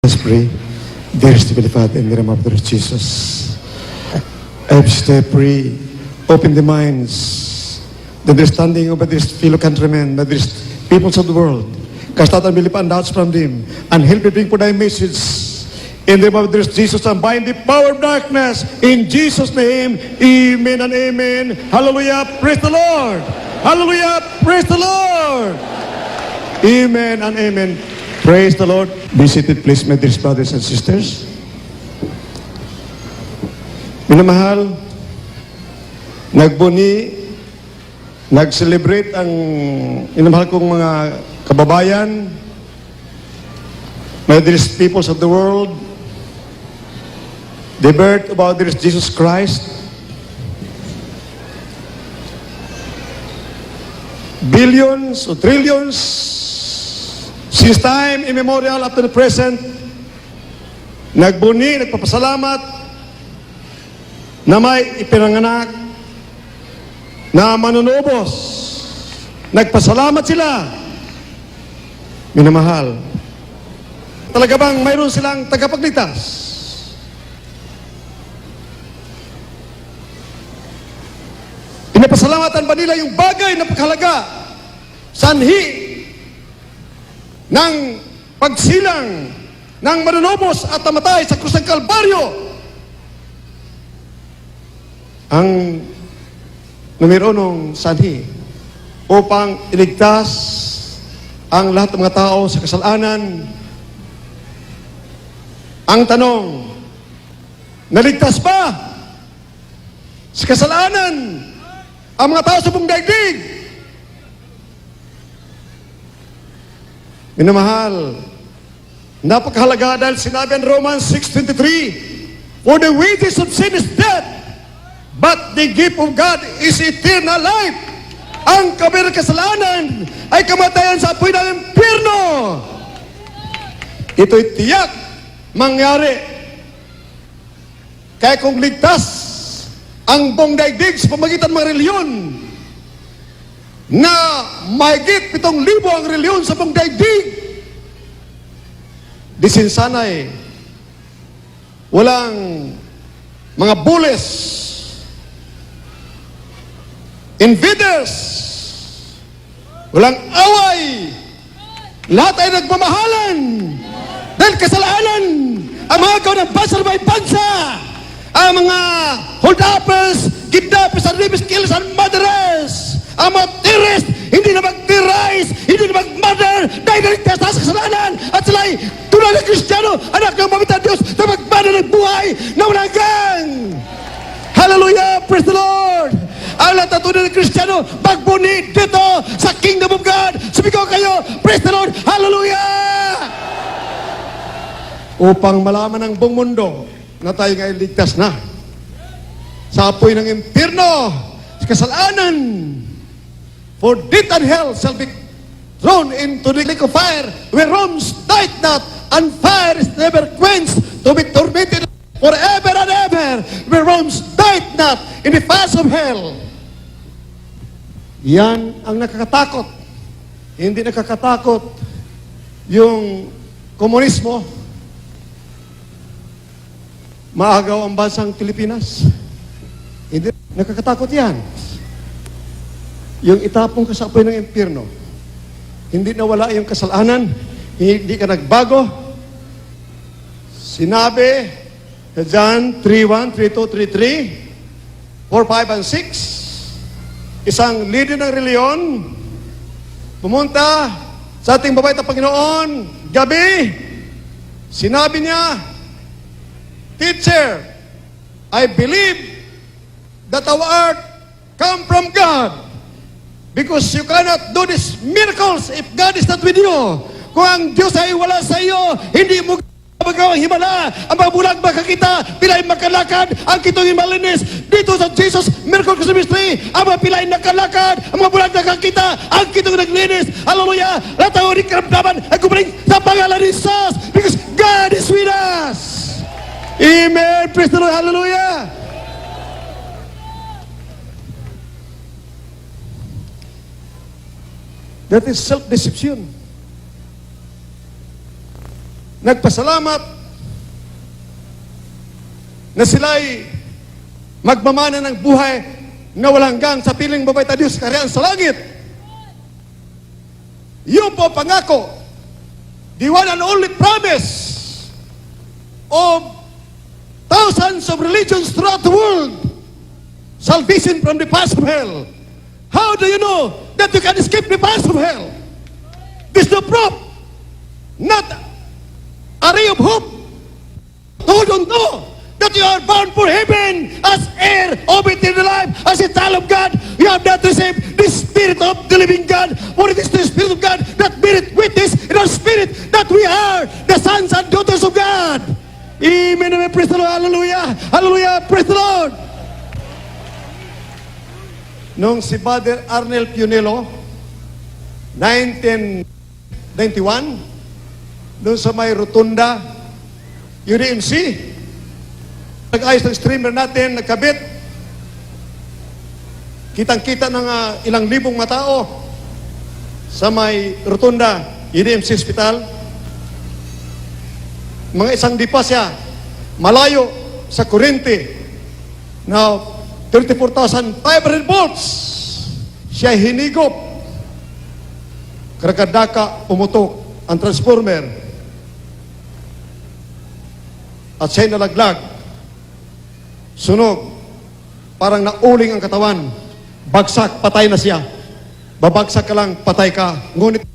Let's pray. Dearest Heavenly Father, in the name of the Lord Jesus, I just pray, open the minds, the understanding of these fellow countrymen, of these peoples of the world, cast out unbelief and doubts from them, and help me bring for thy message. In the name of the Lord Jesus, and bind the power of darkness. In Jesus' name, amen and amen. Hallelujah, praise the Lord. Hallelujah, praise the Lord. Amen and amen. Praise the Lord. Be seated, please, my dear brothers and sisters. Minamahal, nagbuni, nag-celebrate ang minamahal kong mga kababayan, my dearest peoples of the world, the birth of our dearest Jesus Christ. Billions or trillions since time immemorial up to the present, nagbuni, nagpapasalamat na may ipinanganak na manunubos. Nagpasalamat sila. Minamahal, talaga bang mayroon silang tagapagligtas? Pinapasalamatan ba nila yung bagay na pagkahalaga, sanhi ng pagsilang ng manunubos at namatay sa krus ng Kalbaryo? Ang numero unong sanhi upang iligtas ang lahat ng mga tao sa kasalanan. Ang tanong, naligtas ba sa kasalanan ang mga tao sa buong daigdig? Minamahal, napakahalaga dahil sinabi ang Romans 6:23, for the wages of sin is death, but the gift of God is eternal life. Ang kabirang kasalanan ay kamatayan sa apoy ng impyerno. Ito'y tiyak mangyari. Kaya kung ligtas ang buong daigdig sa pamagitan ng mga reliyon, na mahigit 7,000 ang reliyon sa buong daigdig, disinsanay, walang mga bules, invaders, walang away, lahat ay nagmamahalan dahil kasalanan. Ang mga kaunang basar may bansa, ang mga hold-uppers, kidnappers, and rapist, killers, and murderers, ang mga terrorist, hindi na mag-terrorize, hindi na mag-murder, dahil naligtas sa kasalanan, at sila'y tunay na Kristiyano, anak ng mamitan Diyos, na magmana ng buhay na walang hanggan. Hallelujah, praise the Lord. Ang lahat ng tunay na Kristiyano, magbuni dito sa Kingdom of God. Sumigaw kayo, praise the Lord, hallelujah. Upang malaman ng buong mundo na tayo ngayon ligtas na sa apoy ng impyerno, sa kasalanan. For death and hell shall be thrown into the lake of fire, where worms died not, and fire is never quenched, to be tormented forever and ever, where worms died not in the fires of hell. Yan ang nakakatakot. Hindi nakakatakot yung komunismo. Maagaw ang bansang Pilipinas. Hindi nakakatakot yan. Yung itapong ka sa apoy ng impyerno, hindi nawala yung kasalanan, hindi ka nagbago. Sinabi sa John 3:1, 3:2, 3:3, 4, 5, and 6, isang leader ng reliyon pumunta sa ating babayt na Panginoon gabi. Sinabi niya, Teacher, I believe that our art come from God. Because you cannot do these miracles if God is not with you. Kung ang Diyos ay wala sa iyo, hindi mo magawang himala. Ang mga bulag makakita, pilay makalakad, ang kitong malinis. Dito sa Jesus Miracle Christmas Tree, ang mga pilay nakalakad, ang mga bulag nakakita, ang kitong naglinis. Hallelujah! Lahat ang uling karamdaman ay kumaling sa pangalan ni Jesus. Because God is with us. Amen. Praise the Lord. Hallelujah. That is self-deception. nagpasalamat na sila'y magmamana ng buhay na walang hanggang sa piling babay ta Diyos kaharian sa langit. Yun po pangako, the one and only promise of thousands of religions throughout the world, salvation from the paths of hell. How do you know that you can escape the paths of hell? This is the proof, not a ray of hope. Hold on to that you are bound for heaven as heir of eternal life, as a child of God. You have not received the Spirit of the living God, for it is the Spirit of God that beareth witness in our spirit that we are the sons and daughters of God. Amen. Amen. Praise the Lord. Hallelujah. Hallelujah. Praise the Lord. Nung si Father Arnel Pionelo, 1991, doon sa may rotunda, UDMC, nag-ayos ng streamer natin, nagkabit. Kitang-kita ng ilang libong matao sa may rotunda, UDMC Hospital. Mga isang dipa siya, malayo sa kuryente. Now, 34,500 volts. Siya hinigop. Karakadaka, umutok ang transformer. At siya'y nalaglag. Sunog. Parang nauling ang katawan. Bagsak, patay na siya. Babagsak ka lang, patay ka. Ngunit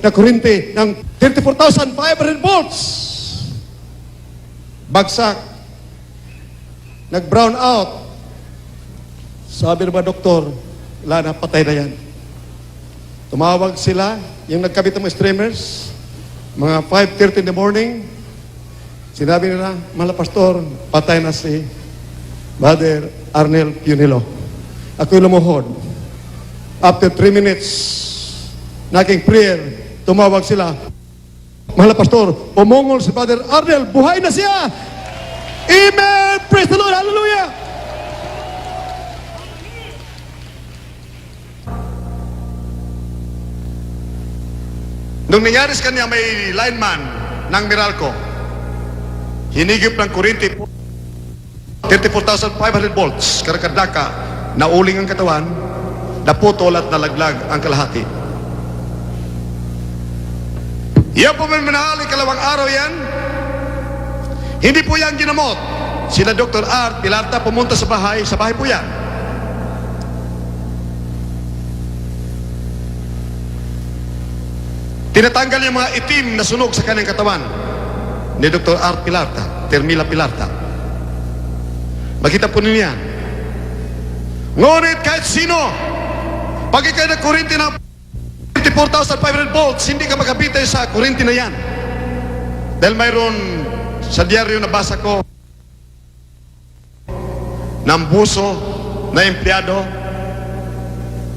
na kuryente ng 34,500 volts. Bagsak. Nag-brown out. Sabi ng mga doktor, wala na, patay na yan. Tumawag sila, yung nagkabit ng mga streamers, mga 5:30 in the morning. Sinabi nila, mahal na pastor, patay na si Father Arnel Pionelo. Ako'y lumuhod. After 3 minutes, naging prayer, tumawag sila. Mahal na pastor, umungol si Father Arnel, buhay na siya! Amen! Praise the Lord! Hallelujah! Nung nangyari sa kanya, may lineman ng Meralco. Hinigip ng kuryente 34,500 volts, karakadaka, nauling ang katawan, naputol at nalaglag ang kalahati. Yan po manahal, ikalawang araw yan. Hindi po yan ginamot. Sila Dr. Art Pilarta pumunta sa bahay po yan. Tinatanggal yung mga itim na sunog sa kanyang katawan ni Dr. Art Pilarta, Termila Pilarta. Makita po ninyo yan. Ngunit kahit sino, pag ikay na kuryente ng 34,500 volts, hindi ka makapitay sa kuryente na yan. Dahil mayroon sa dyaryo na basa ko ng buso na empleyado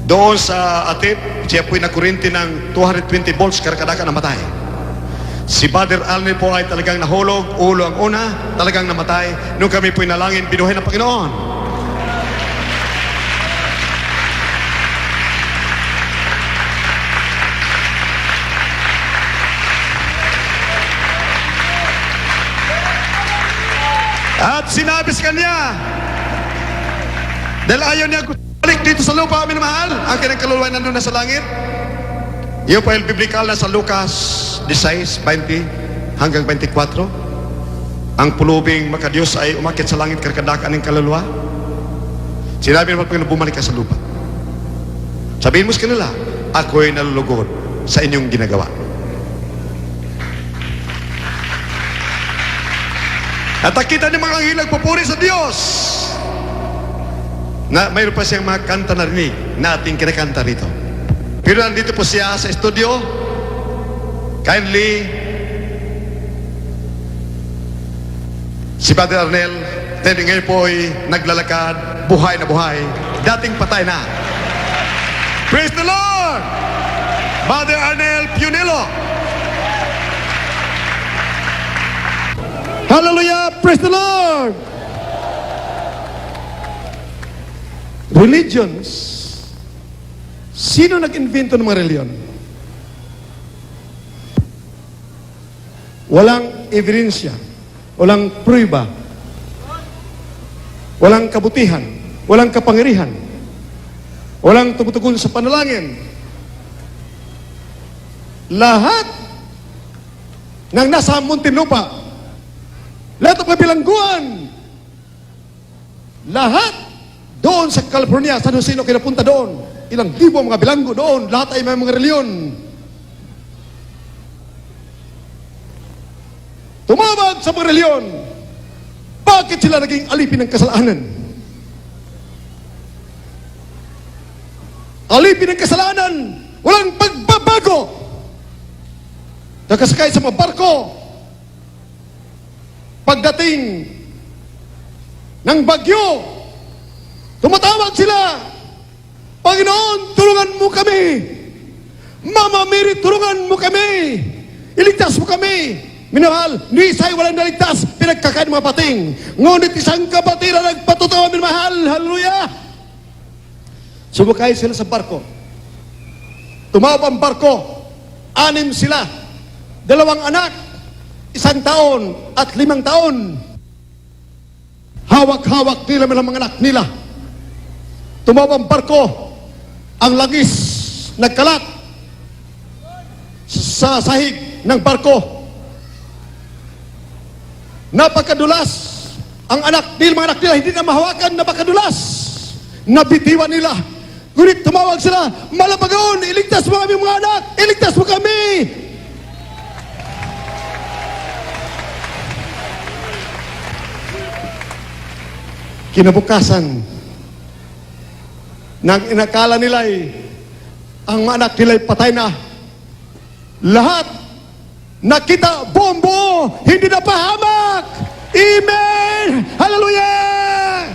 doon sa Atip, siya po'y nakuryente ng 220 volts, karakadaka namatay. Si Father Arnel po ay talagang nahulog, ulo ang una, talagang namatay. Nung kami po'y nalangin, binuhay ng Panginoon. At sinabi sa kanya, dahil ayaw niya balik dito sa lupa, amin mahal, ang kanyang kaluluwa nandun na sa langit. Yung pa biblikal na sa Lucas 16:20 hanggang 24. Ang pulubing makadiyos ay umakit sa langit, karkadakan ng kaluluwa. Sinabi naman Panginoon, bumalik ka sa lupa. Sabihin mo sa kanila, ako'y nalulugod sa inyong ginagawa. At nakita niyo mga anghel nagpupuri sa Diyos. Na mayroon pa siyang mga kanta na rinig na ating kinakanta rito. Pero nandito po siya sa studio. Kindly, si Father Arnel, dahil ngayon po ay naglalakad, buhay na buhay, dating patay na. Praise the Lord! Father Arnel Pionelo. Hallelujah! Praise the Lord! Religions. Sino nag-invento ng mga reliyon? walang ebidensya, walang prueba, walang kabutihan, walang kapangyarihan, walang tumutugon sa panalangin. Lahat ng nasa Muntinlupa, lahat ng mga bilangguan, lahat doon sa California, San Jose, kinapunta doon. Ilang libo ang mga bilanggo doon, lahat ay may mga reliyon. Tumawag sa mga reliyon. Bakit sila naging alipin ng kasalanan? Alipin ng kasalanan, walang pagbabago. Nakasakay sa mga barko, pagdating ng bagyo, tumatawag sila, Panginoon, tulungan mo kami. Mama Mary, tulungan mo kami. Iligtas mo kami. Minahal, ni Isay walang naligtas, pinagkakain mga pating. Ngunit isang kapatid na nagpatutuwa, minahal, hallelujah. Sumakay sila sa barko. Tumawag ang barko, 6 sila. 2 anak, 1 taon at 5 taon. Hawak-hawak nila mga anak nila. Tumawag ang barko, ang langis nagkalat sa sahig ng barko. Napakadulas ang anak nila, mga anak nila, hindi na mahawakan, napakadulas. Nabitiwan nila. Ngunit tumawag sila, Malabagon, iligtas mo kami mga anak, iligtas mo kami. Kinabukasan, nang inakala nila ang mga anak nila patay na, lahat nakita bombo, hindi na pahamak. Amen! Hallelujah!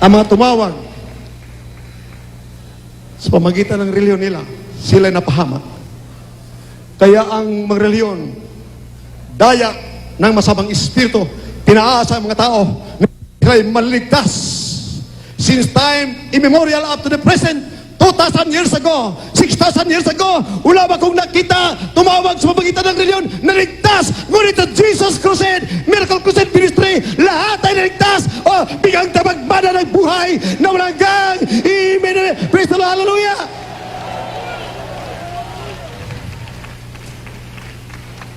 Ang mga tumawag sa pamagitan ng reliyon nila, sila napahamak. Kaya ang mga reliyon, daya ng masamang espiritu, tinaasa ang mga tao na sila'y maligtas. Since time immemorial up to the present, 2,000 years ago, 6,000 years ago, wala ba kong nakita tumawag sa pamagitan ng reliyon na ligtas? Ngunit sa Jesus Crusade, Miracle Crusade Ministry, lahat ay naligtas. O, bigang tabagbada ng buhay na walang gang. Amen. Praise the Lord. Hallelujah.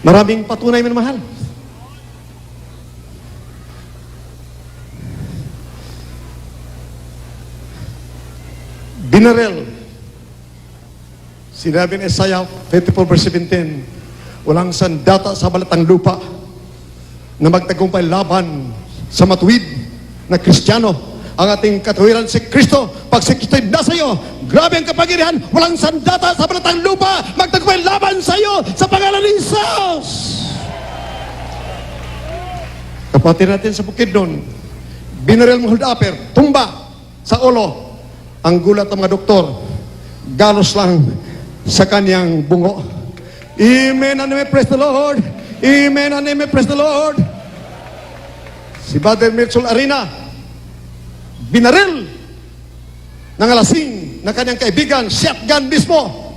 Maraming patunay, minamahal. Binarel. Sinabi ni Isaiah 54 verse 17, walang sandata sa balatang lupa na magtagumpay laban sa matuwid na Kristiyano. Ang ating katuwiran si Kristo, pag si Kristo'y nasa iyo, grabe ang kapangyarihan, walang sandata sa balatang lupa magtagumpay laban sa iyo sa pangalan ni Jesus. Kapatid natin sa bukid doon, binarel mo hold upper, tumba sa ulo. Ang gulat ng mga doktor, galos lang sa kanyang bungo. Amen and amen, praise the Lord. Amen and amen, praise the Lord. Si Brother Mitchell Arena, binaril ng alasing na kanyang kaibigan, shotgun mismo.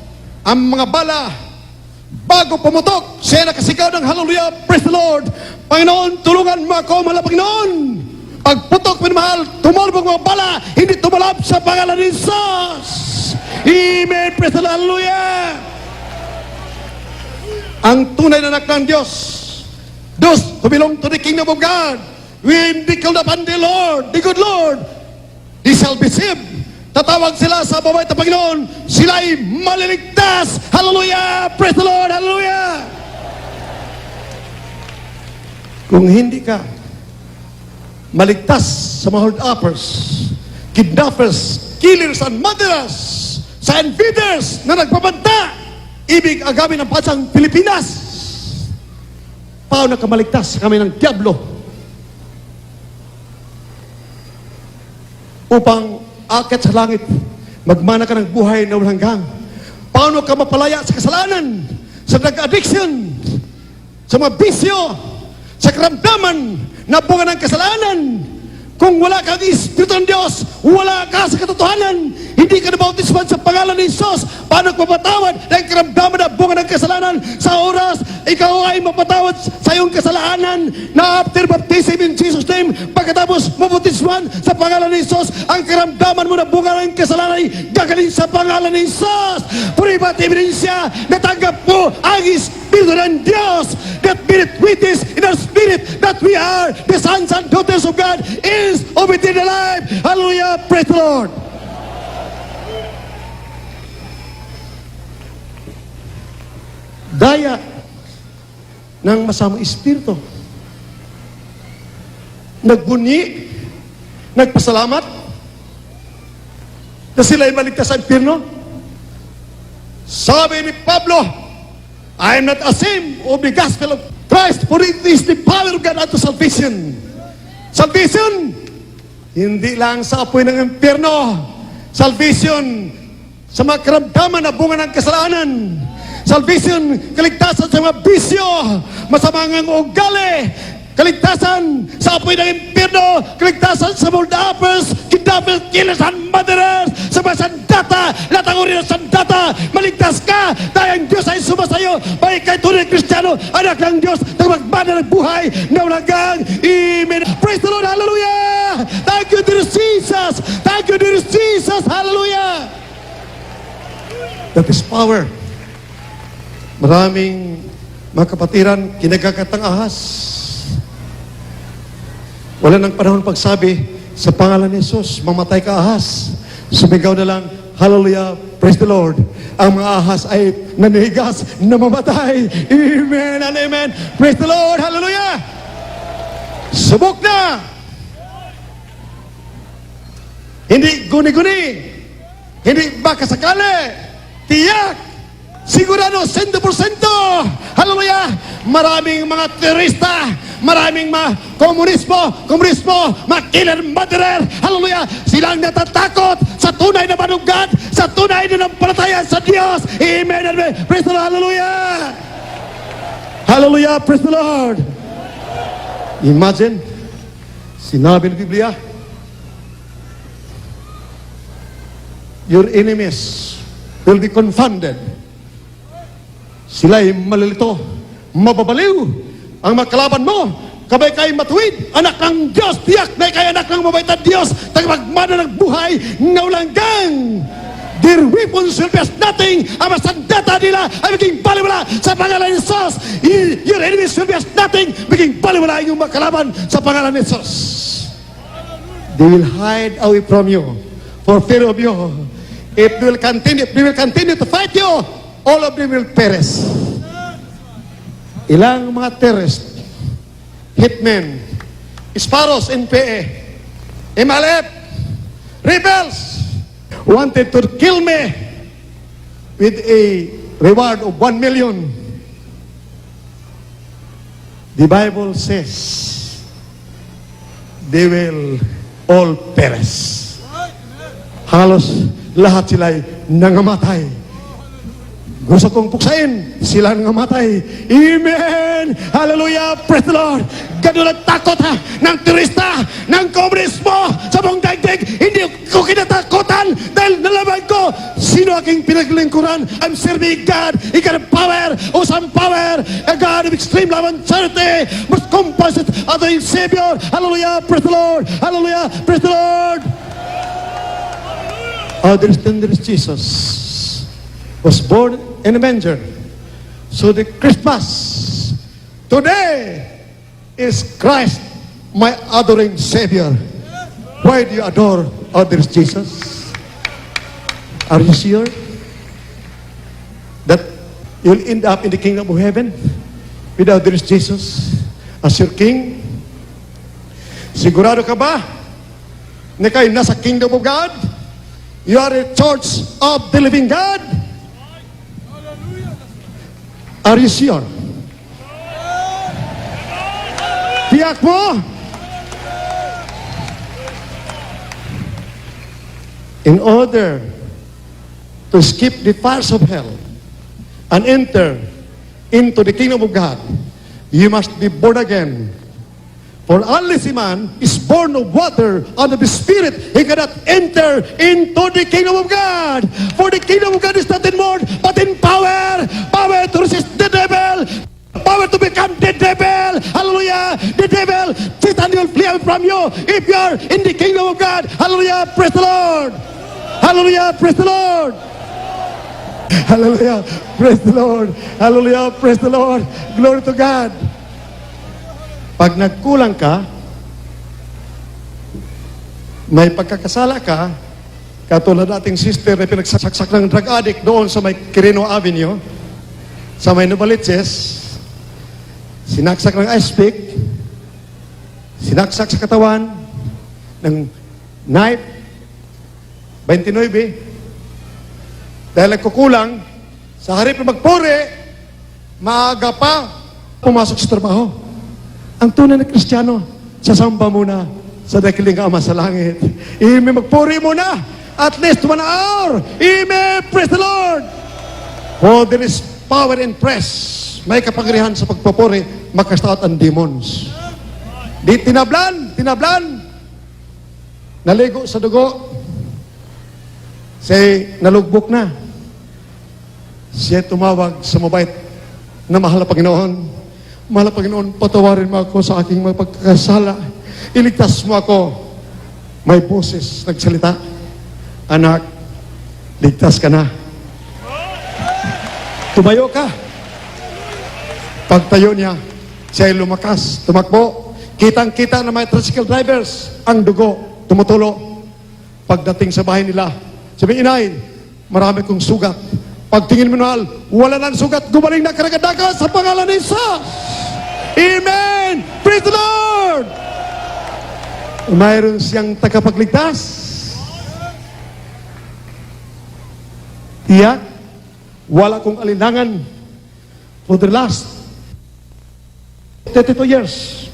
Ang mga bala, bago pumutok, siya nakasigaw ng hallelujah, praise the Lord. Panginoon, tulungan mo ako, mahal na Panginoon. Pagputok, minamahal, tumalbog mga bala, hindi tumalab sa pangalan ni Jesus. Amen, praise the Lord, hallelujah. Ang tunay na anak ng Diyos, those who belong to the kingdom of God, when they called upon the Lord, the good Lord, they shall be saved. Tatawag sila sa babait na Panginoon, sila'y maliligtas. Hallelujah, praise the Lord, hallelujah. Kung hindi ka maligtas sa mga hold-uppers, kidnappers, killers, and murderers, sign feeders na nagpapanta, ibig agawin ng bansang Pilipinas. Paano ka maligtas sa kami ng Diablo? Upang akit sa langit, magmana ka ng buhay na walang hanggang. Paano ka mapalaya sa kasalanan, sa drug-addiction, sa mga bisyo, sa karamdaman na bunga ng kasalanan? Kung wala kang Espiritu ng Diyos, wala ka sa katotohanan, hindi ka nabautisman sa pangalan ni Jesus, paano mapatawad ng karamdaman na bunga ng kasalanan sa oras ikaw ay mapatawad sa iyong kasalanan na after baptism in Jesus' name, pagkatapos mabautisman sa pangalan ni Jesus, ang karamdaman mo na bunga ng kasalanan ay gagaling sa pangalan ni Jesus. Puribat ebidensya, natanggap mo ang Espiritu ng Diyos that beareth witness in our spirit that we are the sons and daughters of God is of eternal life. Hallelujah, praise the Lord. Daya ng masamang espiritu. Nagbunyi, nagpasalamat na sila ay maligtas sa impyerno. Sabi ni Pablo, I am not ashamed of the gospel of Christ, for it is the power of God unto salvation. Salvation, hindi lang sa apoy ng impyerno. Salvation, sa mga karamdaman na bunga ng kasalanan. Salvation, kaligtasan sa mga bisyo, masamang ugali. Kaligtasan sa apoy ng impyerno, kaligtasan sa mga uppers, kidnappers, killers, and murderers, sa mga sandata, latanguri ng sandata, maligtas ka dahil ang Diyos ay sumasayo, may kay tunay na Kristiyano, anak ng Diyos, na magmana ng buhay na walagang Amen. Praise the Lord, hallelujah! Thank you, dear Jesus! Thank you, dear Jesus, hallelujah! That is power. Maraming mga kapatiran, kinagakatang ahas. Wala nang panahon pagsabi, sa pangalan ni Jesus, mamatay ka ahas. Sumigaw na lang, hallelujah, praise the Lord. Ang mga ahas ay nanihigas na mamatay. Amen and amen. Praise the Lord, hallelujah. Subok na. Hindi guni-guni. Hindi baka sakali. Tiyak. Sigurado, 100%. Hallelujah. Maraming mga terorista, maraming mga komunismo, mga killer, murderer. Hallelujah. Silang natatakot sa tunay na manugad, sa tunay na nampalataya sa Diyos. Amen. Amen. Praise the Lord. Hallelujah. Hallelujah. Praise the Lord. Imagine, sinabi ng Biblia, your enemies will be confounded. Sila'y malilito, mababaliw. Ang makalaban mo, kabay kay matuwid, anak ng Diyos, tiyak na kay anak ng mabait na Diyos, tagapagmana ng buhay, ngawlanggang. Their weapons will be as nothing. Ang masandata nila ay maging baliwala sa pangalan ni Jesus. Your enemies will be as nothing, maging baliwala yung makalaban sa pangalan ni Jesus. They will hide away from you for fear of you. If they will continue to fight you, all of them will perish. Ilang mga terrorists, hitmen, sparrows, NPA, MLF, rebels, wanted to kill me with a reward of 1 million. The Bible says they will all perish. Halos lahat sila'y nangamatay. Gusto kong puksain, sila nangamatay. Amen! Hallelujah! Praise the Lord! Ganun ang takot ng turista, ng komunismo sa buong daigdig. Hindi ko kinatakutan dahil nalaman ko sino aking pinaglingkuran. I'm serving God. He got power, awesome power, a God of extreme love and charity, must compensate other Savior. Hallelujah! Praise the Lord! Hallelujah! Praise the Lord! There is Jesus was born in a manger. So the Christmas today is Christ, my adoring Savior. Why do you adore others, Jesus? Are you sure that you'll end up in the kingdom of heaven with others, Jesus as your King? Sigurado ka ba na kayo nasa kingdom of God? You are a church of the living God? Are you sure? Tiyak mo? In order to skip the fires of hell and enter into the kingdom of God, you must be born again For unless a man is born of water and of the Spirit, he cannot enter into the kingdom of God. For the kingdom of God is not in word, but in power. Power to resist the devil. Power to become the devil. Hallelujah. The devil, Satan will flee away from you if you are in the kingdom of God. Hallelujah. Praise the Lord. Hallelujah. Praise the Lord. Hallelujah. Praise the Lord. Hallelujah. Praise the Lord. Glory to God. Pag nagkulang ka, may pagkakasala ka, katulad nating sister na pinagsaksak ng drug addict doon sa may Quirino Avenue, sa may Novaliches, sinaksak ng ice pick, sinaksak sa katawan ng knife, 29, dahil nagkukulang, sa harip na magpuri, maaga pa, pumasok sa trabaho. Ang tunay na Kristiyano, sasamba muna sa dakiling Ama sa langit. Amen. Magpuri muna. At least 1 hour. Amen. Praise the Lord. For there is power in press. May kapangyarihan sa pagpupuri, makastout ang demons. Di tinablan. Naligo sa dugo. Say, nalugbok na. Siya tumawag sa mabait na mahal na Panginoon. Mahal na Panginoon, patawarin mo ako sa aking mga pagkakasala. Iligtas mo ako. May boses nagsalita. Anak, ligtas ka na. Tumayo ka. Pagtayo niya, siya ay lumakas, tumakbo. Kitang-kita na may tricycle drivers, ang dugo, tumutulo. Pagdating sa bahay nila, sabi, inay, marami kong sugat. Pagtingin mo mahal, wala nang sugat, gumaling na karagadaga sa pangalan ni Jesus. Amen! Praise the Lord! Mayroon siyang tagapagligtas. Tiyak, wala kong alinlangan for the last 32 years.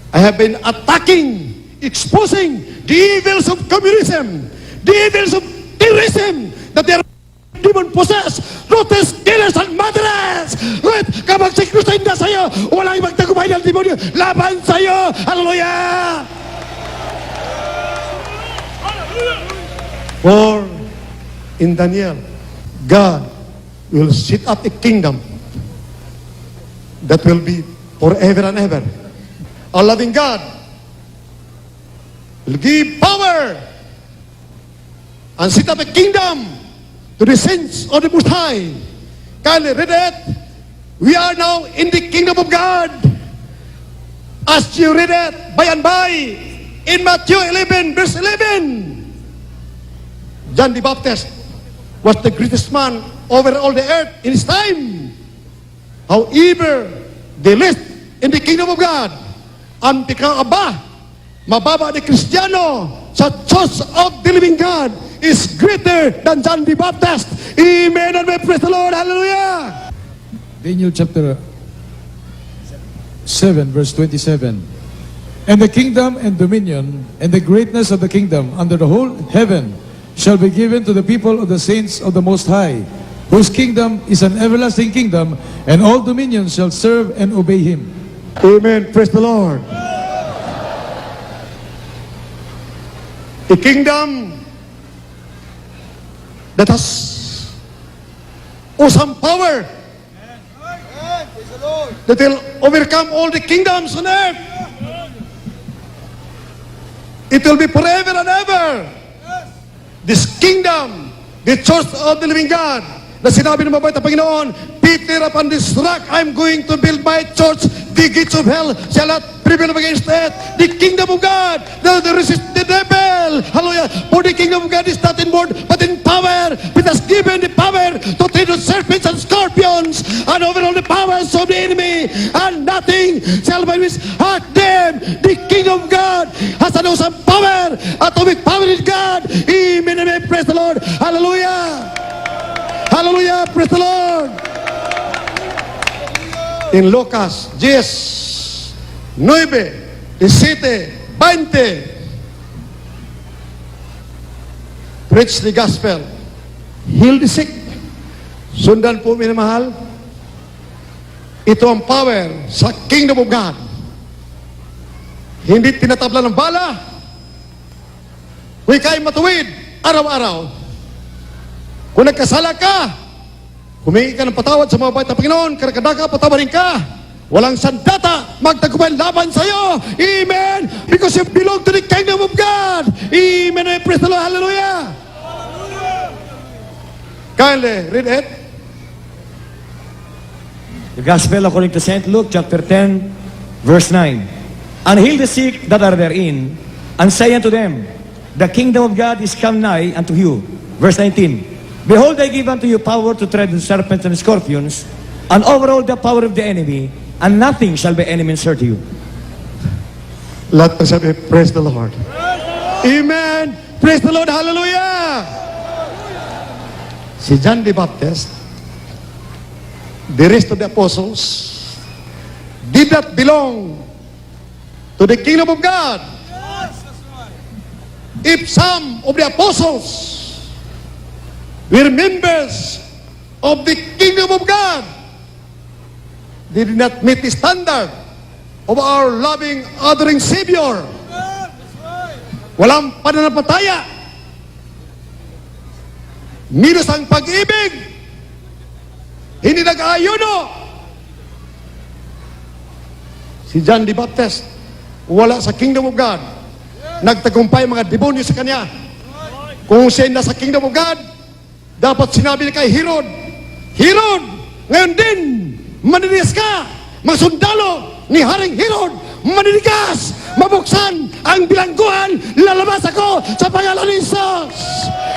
I have been attacking, exposing the evils of communism, the evils of terrorism, that they are demon-possessed, lotus, killers, and murderers. Right? Kapag si Kristo hindi sa'yo, walang magtagumpay ng demonyo. Laban sa'yo. Hallelujah! For in Daniel, God will set up a kingdom that will be forever and ever. A loving God will give power and set up a kingdom to the saints of the Most High. Kindly read it. We are now in the kingdom of God. As you read it by and by, in Matthew 11, verse 11, John the Baptist was the greatest man over all the earth in his time. However, the least in the kingdom of God, ang pikakaba, mababa ni Kristiyano sa Church of the Living God, is greater than John the Baptist. Amen and may praise the Lord. Hallelujah. Daniel chapter 7 verse 27. And the kingdom and dominion and the greatness of the kingdom under the whole heaven shall be given to the people of the saints of the Most High, whose kingdom is an everlasting kingdom, and all dominions shall serve and obey him. Amen. Praise the Lord. A kingdom that has awesome power that will overcome all the kingdoms on earth. It will be forever and ever. This kingdom, the Church of the Living God, na sinabi ng mabait na Panginoon, Peter, upon this rock, I'm going to build my church. The gates of hell shall not prevail against it. The kingdom of God, the resist the devil. Hallelujah. For the kingdom of God is not in word, but in power. It has given the power to tread on serpents and scorpions and over all the powers of the enemy. And nothing shall by which hurt them. The kingdom of God has an awesome power. Atomic power in God. Amen. Amen. Praise the Lord. Hallelujah. Hallelujah. Praise the Lord. In Lucas 10, 9, 17, 20, preach the gospel, heal the sick. Sundan po, minamahal. Ito ang power sa kingdom of God. hindi tinatabla ng bala, kung ika'y matuwid araw-araw, kung nagkasala ka, humingi ka ng patawad sa mga bait na Panginoon, karakadaka, patawarin ka. Walang sandata magtagumpay laban sa iyo. Amen. Because you belong to the kingdom of God. Amen. Praise the Lord. Hallelujah. Kindly read it. The Gospel according to St. Luke, chapter 10, verse 9. And heal the sick that are therein, and say unto them, the kingdom of God is come nigh unto you. Verse 19. Behold, I give unto you power to tread on serpents and scorpions, and over all the power of the enemy, and nothing shall by any means hurt you. Lahat ng sabi, praise the Lord. Amen. Praise the Lord. Hallelujah. Si John the Baptist, the rest of the apostles, did not belong to the kingdom of God. If some of the apostles were members of the kingdom of God, they did not meet the standard of our loving, adoring Savior. Walang pananampalataya. Minus ang pag-ibig. Hindi nag-aayuno. Si John the Baptist, wala sa kingdom of God. Nagtagumpay mga demonyo sa kanya. Kung siya nasa kingdom of God, dapat sinabi niya kay Herod, Herod, ngayon din, maninigas ka, mga sundalo ni Haring Herod, maninigas, mabuksan ang bilangguan, lalabas ako sa pangalan ni Jesus.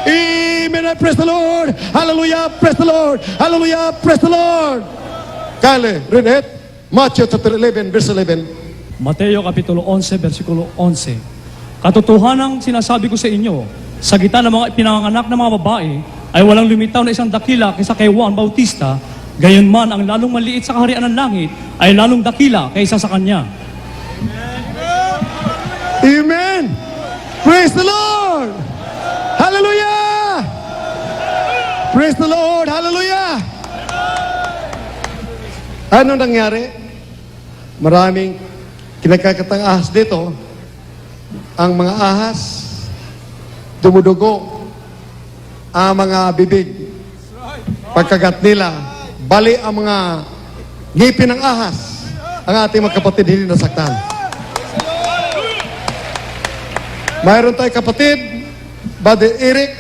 Amen. Praise the Lord. Hallelujah. Praise the Lord. Hallelujah. Praise the Lord. Kyle, read it. Matthew chapter 11, verse 11. Mateo Kapitulo 11, versikulo 11. Katotohanang sinasabi ko sa inyo, sa gitna ng mga pinanganak na mga babae, ay walang lumitaw na isang dakila kaysa kay Juan Bautista, gayon man ang lalong maliit sa kaharian ng langit, ay lalong dakila kaysa sa kanya. Amen. Praise the Lord. Hallelujah. Praise the Lord. Hallelujah. Ano nangyari? Maraming kinakakatang ahas dito. Ang mga ahas, dumudugo ang mga bibig. Pagkagat nila, bali ang mga ngipin ng ahas. Ang ating mga kapatid hindi nasaktan. Mayroon tayong kapatid, Brother Eric,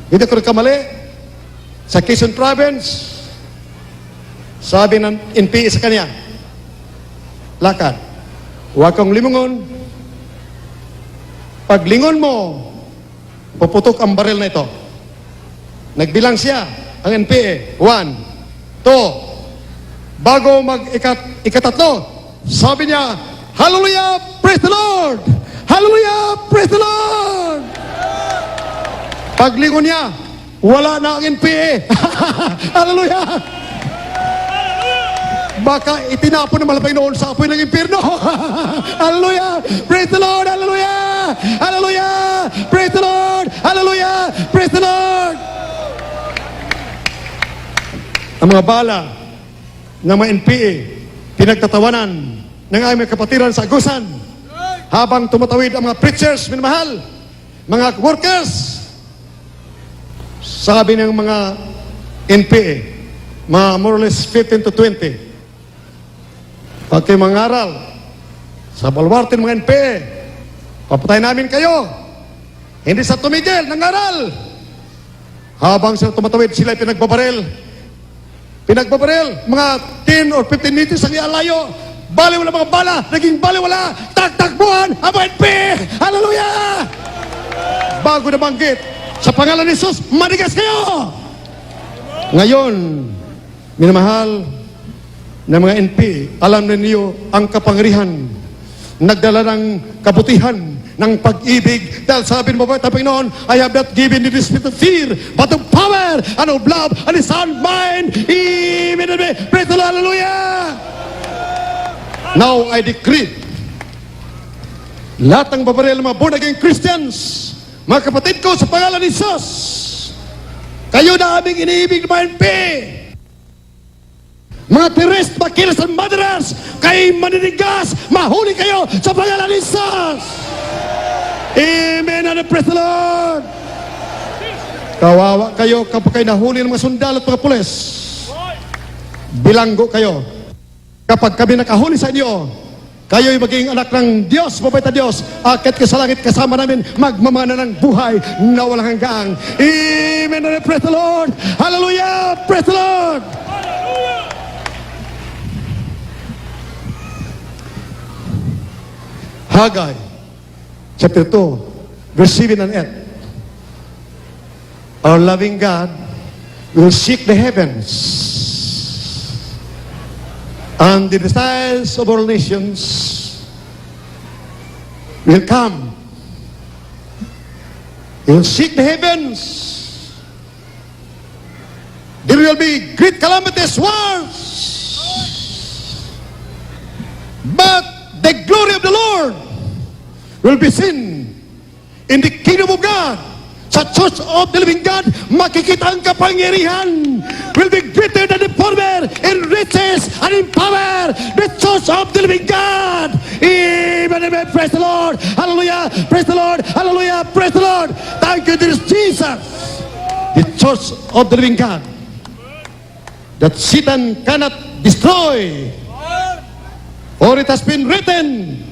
hindi ko kamali, sa Quezon Province, sabi ng NPA sa kanya, lakad, huwag kang limungon. Pag lingon mo, puputok ang baril na ito. Nagbilang siya, ang NPA, 1, 2, bago ikatatlo, sabi niya, Hallelujah, praise the Lord! Hallelujah, praise the Lord! Paglingon niya, wala na ang NPA. Hallelujah! Baka itinapon na malapay noon sa apoy ng impyerno. Hallelujah! Praise the Lord! Hallelujah! Hallelujah! Praise the Lord! Hallelujah! Praise the Lord! Ang mga bala ng mga NPA, pinagtatawanan ng aming kapatiran sa Agusan, habang tumatawid ang mga preachers, minamahal, mga workers, sabi ng mga NPA, mga more or less 15 to 20, pag kayo mangaral sa baluarte ng mga NPA, papatay namin kayo. Hindi sa tumigil, nangaral. Habang sila tumatawid, sila pinagbabaril. Mga 10 or 15 meters ang ialayo. Bali wala mga bala, naging bali wala. Takbuhan ang mga NPA. Hallelujah! Bago na banggit, sa pangalan ni Jesus, manigas kayo! Ngayon, minamahal na mga NPA, alam na niyo ang kapangyarihan, nagdala ng kabutihan, ng pag-ibig, dahil sabi ng babae ng Panginoon, I have not given you the spirit of fear, but of power, and of love, and a sound mind. Amen. Praise the Lord. Hallelujah. Now I decree, lahat ng babaril ng mga born again Christians, mga kapatid ko, sa pangalan ni Jesus, kayo na aming iniibig na mga NPA. Mga terrorist, makilas at murderers, kay maninigas, mahuli kayo sa pangalan ni Jesus. Amen and praise the Lord. Kawawa kayo kapag kayo nahuli ng mga sundalo at mga pulis. Bilanggo kayo. Kapag kami nakahuli sa inyo, kayo'y maging anak ng Diyos, mabait na Diyos. Akit ka sa langit, kasama namin, magmamana ng buhay na walang hanggang. Amen and praise the Lord. Hallelujah, praise the Lord. Haggai, chapter 2, verse 7 and 8. Our loving God will shake the heavens, and the desires of all nations will come. He will shake the heavens. There will be great calamities, wars. But the glory of the Lord will be seen in the kingdom of God. Sa church of the living God, makikita ang kapangyarihan will be greater than the former in riches and in power. The church of the living God. Amen, amen. Praise the Lord. Hallelujah. Praise the Lord. Hallelujah. Praise the Lord. Thank you, dear Jesus. The church of the living God that Satan cannot destroy. For it has been written,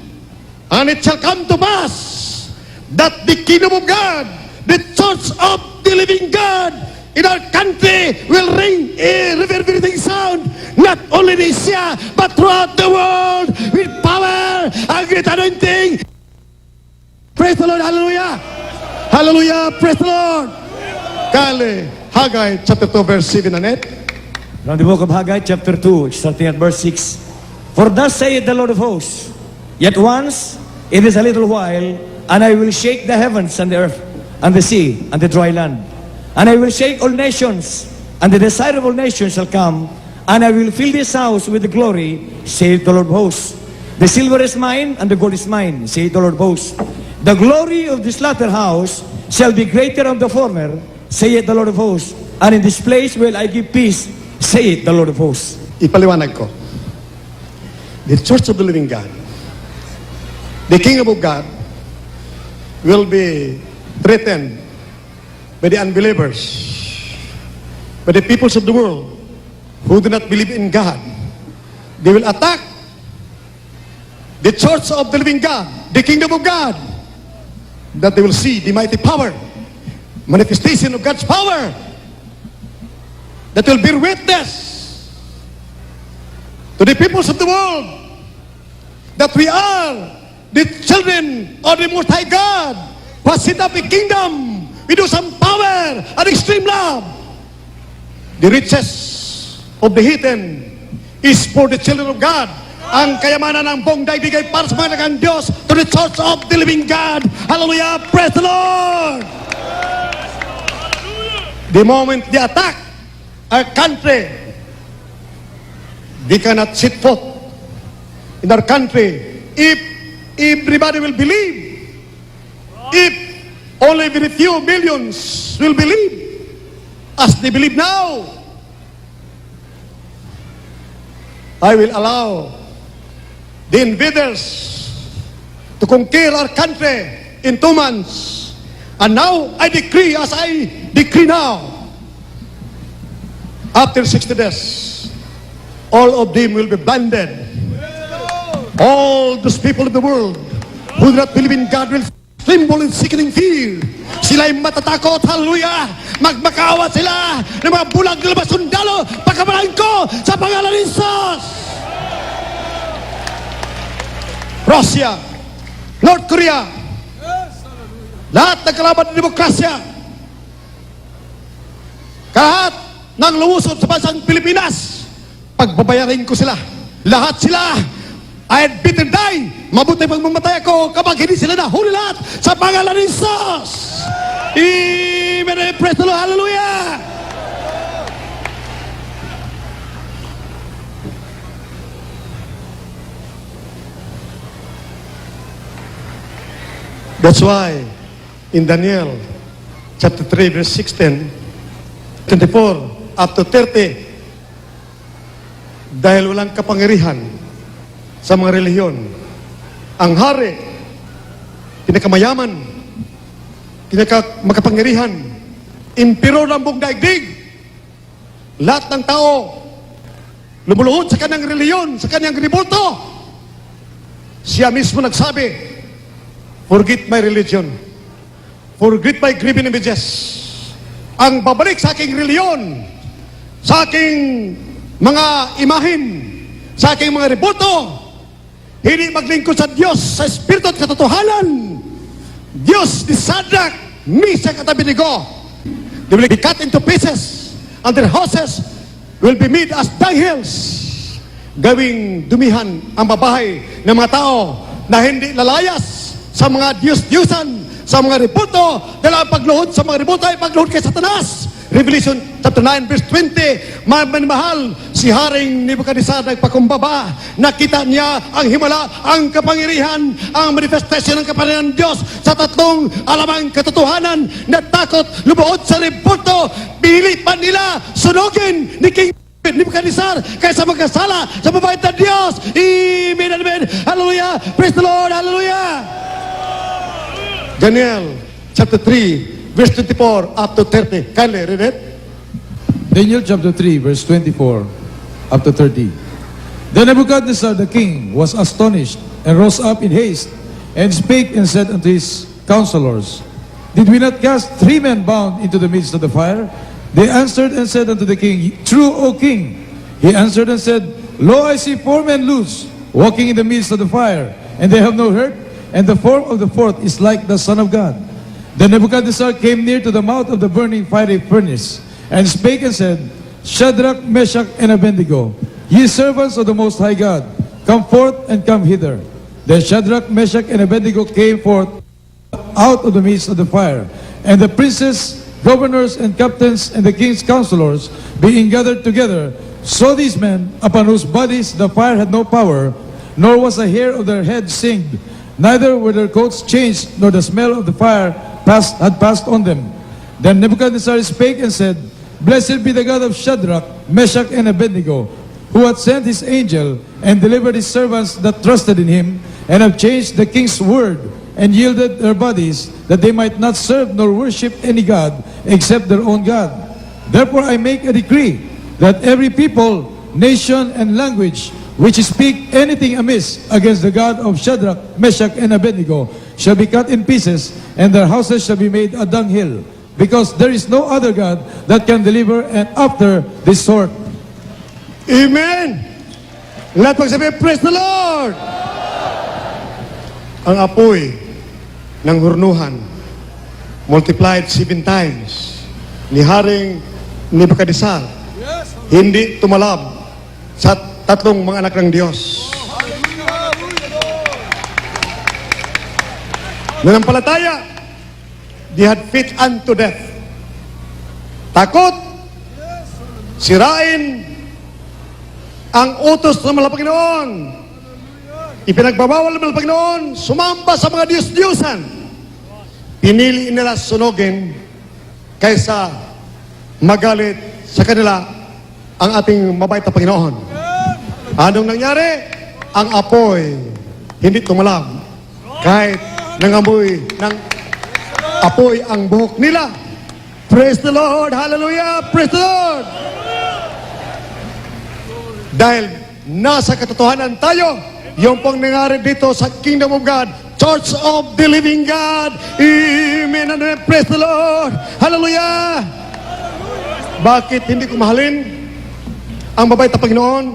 and it shall come to pass that the kingdom of God, the church of the living God in our country will ring a reverberating sound, not only in Asia, but throughout the world with power and great anointing. Praise the Lord, hallelujah. Hallelujah, praise the Lord. Kale, Haggai chapter 2 verse 7 and 8. From the book of Haggai, chapter 2, starting at verse 6. For thus saith the Lord of hosts, yet once, it is a little while, and I will shake the heavens and the earth, and the sea, and the dry land. And I will shake all nations, and the desirable nations shall come, and I will fill this house with the glory, saith the Lord of hosts. The silver is mine, and the gold is mine, saith the Lord of hosts. The glory of this latter house shall be greater than the former, saith the Lord of hosts. And in this place will I give peace, saith the Lord of hosts. Ipaliwanag ko. The church of the living God, the kingdom of God, will be threatened by the unbelievers, by the peoples of the world who do not believe in God. They will attack the church of the living God, the kingdom of God, that they will see the mighty power, manifestation of God's power, that will bear witness to the peoples of the world that we are the children of the Most High God, who has set up a kingdom with some power and extreme love. The riches of the heathen is for the children of God. Ang kayamanan ng buong daigdig ay para sa mga ng Diyos, to the church of the living God. Hallelujah! Praise the Lord! The moment they attack our country, they cannot sit foot in our country if everybody will believe. If only very few millions will believe as they believe now, I will allow the invaders to conquer our country in 2 months. And now I decree, as I decree now, after 60 days, all of them will be blinded. All those people of the world who do not believe in God will tremble in sickening fear. Sila'y matatakot, hallelujah. Magmakaawa sila ng mga bulag na labas sundalo. Pagkamalain ko sa pangalan ni Jesus. Russia, North Korea, lahat ng kalaban ng demokrasya, lahat ng lumusot sa bansang Pilipinas, pagbabayarin ko sila. Lahat sila, I had better die. Mabuti pag mamatay ako kapag hindi sila nahuli lahat sa pangalan ni Jesus. Amen. Praise the Lord. Hallelujah. That's why in Daniel chapter 3 verse 16, 24 up to 30, dahil walang kapangyarihan sa mga relihiyon. Ang hari, pinakamayaman, makapangyarihan, impero ng buong daigdig. Lahat ng tao lumuluhod sa kanyang reliyon, sa kanyang ribulto. Siya mismo nagsabi, forget my religion, forget my graven images. Ang babalik sa aking reliyon, sa aking mga imahin, sa aking mga ribulto, hindi maglingkod sa Diyos sa Espiritu at katotohanan. Diyos ni Shadrach, Meshach at Abednego, they will be cut into pieces, and their houses will be made as dunghills. Gawing dumihan ang babahay ng mga tao na hindi lalayas sa mga Diyos-Diyusan, sa mga ribulto, dahil ang pagluhod sa mga ribulto ay pagluhod kay Satanas. Revelation chapter 9 verse 20, mahal, si Haring Nebuchadnezzar nagpakumbaba, nakita niya ang himala, ang kapangyarihan, ang manifestation ng kapangyarihan ng Diyos sa tatlong alamang katotohanan na takot, lumuhod sa ribulto, pinili pa nila sunugin ni King Nebuchadnezzar kaysa magkasala sa mabait na Diyos. Amen, amen, hallelujah, praise the Lord, hallelujah. Daniel chapter 3 verse 24 up to 30. Kindly read it. Daniel chapter 3, verse 24 up to 30. Then Nebuchadnezzar the king was astonished, and rose up in haste, and spake and said unto his counselors, Did we not cast 3 men bound into the midst of the fire? They answered and said unto the king, True, O king. He answered and said, Lo, I see 4 men loose, walking in the midst of the fire, and they have no hurt, and the form of the fourth is like the Son of God. Then Nebuchadnezzar came near to the mouth of the burning fiery furnace, and spake and said, Shadrach, Meshach, and Abednego, ye servants of the Most High God, come forth and come hither. Then Shadrach, Meshach, and Abednego came forth out of the midst of the fire. And the princes, governors, and captains, and the king's counselors, being gathered together, saw these men, upon whose bodies the fire had no power, nor was a hair of their head singed, neither were their coats changed, nor the smell of the fire had passed on them. Then Nebuchadnezzar spake and said, Blessed be the God of Shadrach, Meshach, and Abednego, who hath sent his angel, and delivered his servants that trusted in him, and have changed the king's word, and yielded their bodies, that they might not serve nor worship any God, except their own God. Therefore I make a decree, that every people, nation, and language, which speak anything amiss against the God of Shadrach, Meshach, and Abednego, shall be cut in pieces, and their houses shall be made a dunghill, because there is no other God that can deliver and after this sort. Amen. Lahat magsabi, praise the Lord. Ang apoy ng hurnuhan multiplied 7 times ni Haring Nebuchadnezzar, hindi tumalab sa tatlong mga anak ng Diyos. Nanampalataya, they had faith unto death. Takot, sirain ang utos ng mga Panginoon. Ipinagbabawal ng mga Panginoon, sumamba sa mga Diyos-Diyosan. Pinili nila sunugin kaysa magalit sa kanila ang ating mabait na Panginoon. Anong nangyari? Ang apoy hindi tumalab. Kahit nangamoy ng apoy ang buhok nila. Praise the Lord! Hallelujah! Praise the Lord! Dahil nasa katotohanan tayo, yung pong nangyari dito sa Kingdom of God, Church of the Living God. Amen and praise the Lord! Hallelujah! Bakit hindi ko mahalin ang mabait na Panginoon?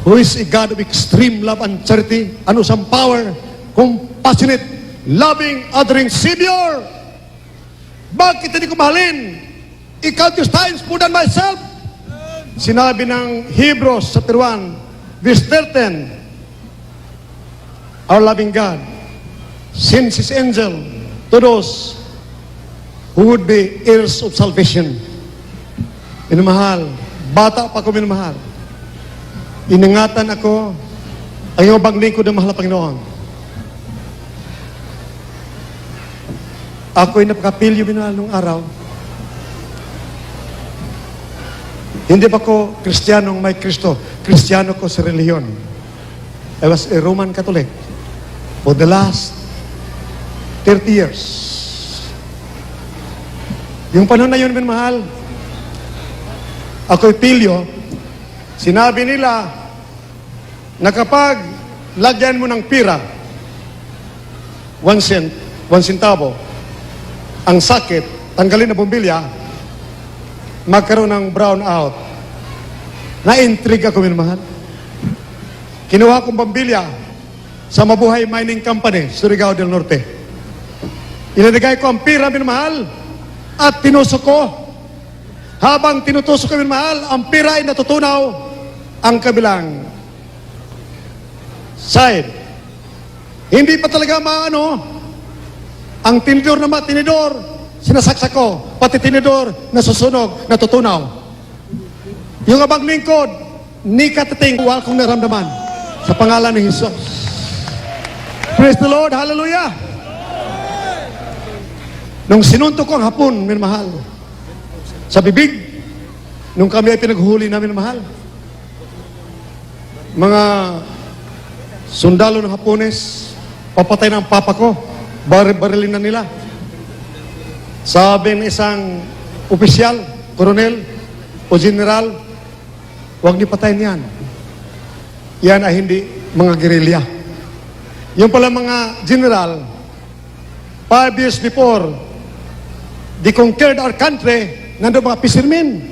Who is a God of extreme love and charity, and usang power, compassionate, loving, adoring Savior. Bakit hindi ko mahalin? I count these times more than myself. Sinabi ng Hebrews chapter 1, verse 13, our loving God sends His angel to those who would be heirs of salvation. Minamahal, bata pa ako minamahal. Iningatan ako ang iyong paglingkod ng mahal na Panginoon. Ako'y napakapilyo minahal nung araw. Hindi pa ko Kristiyanong may Kristo. Kristiyano ko sa reliyon. I was a Roman Catholic for the last 30 years. Yung panahon na yun, minamahal, ako'y pilyo, sinabi nila na kapag lagyan mo ng pira, 1 cent, 1 centavo, ang sakit, tanggalin na bumbilya, magkaroon ng brown out. Na-intrigue ako, minamahal. Kinuha kong bambilya sa Mabuhay Mining Company, Surigao del Norte. Inanigay ko ang pira, minamahal, at tinusok ko. Habang tinutusok ko, minamahal, ang pira ay natutunaw ang kabilang side. Hindi pa talaga maano, ang tinidor na matinidor, sinasaksak ko, pati tinidor, nasusunog, natutunaw. Yung abang lingkod, ni katiting, wala kong naramdaman. Sa pangalan ni Jesus. Praise the Lord, hallelujah. Nung sinuntok ko ang hapon, minamahal, sa bibig, nung kami ay pinaghuli namin, minamahal, mga sundalo ng Hapones, papatay ng papa ko, barilin na nila. Sabi ng isang opisyal, koronel o general, huwag niyo patayin yan. Yan ay hindi mga gerilya. Yung pala mga general, 5 years before they conquered our country, nandun mga pisirmin.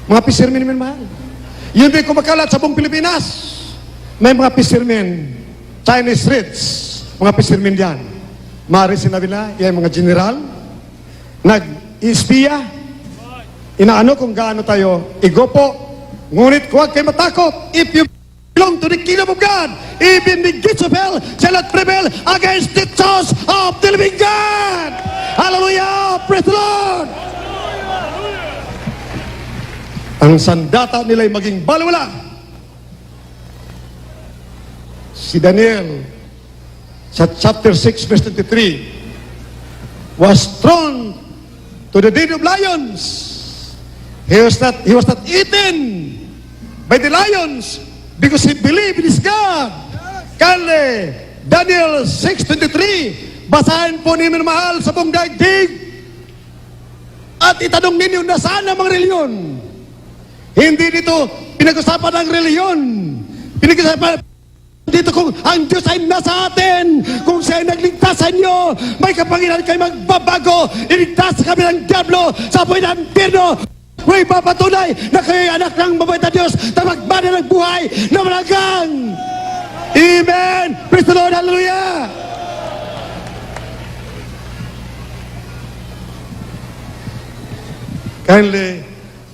Mga pisirmin, mahal. Yun din kumakalat sa buong Pilipinas. May mga pisirmin, Chinese rich, mga pisirmin yan. Maaari sinabi na, yan mga general, nag-ispiya, inaano kung gaano tayo igopo, ngunit huwag kayo matakot. If you belong to the kingdom of God, even the gates of hell shall not prevail against the church of the living God. Hallelujah! Praise the Lord! Ang sandata nila ay maging balwala. Si Daniel, sa chapter 6, verse 23, was thrown to the den of lions. He was not eaten by the lions because he believed in his God. Kale, Daniel 6:23, basahin po ninyo mahal sa buong daigdig at itanong ninyo na saan ang mga reliyon. Hindi dito pinag-usapan ang reliyon. Pinag-usapan dito kung ang Diyos ay nasa atin, kung siya ay nagligtas sa inyo, may kapangyarihan kayo magbabago, iligtas kami ng diablo sa buhay ng impyerno. May papatunay na kayo'y anak ng mabait na Diyos na magbana ng buhay na malagang. Amen! Praise the Lord! Hallelujah! Kindly,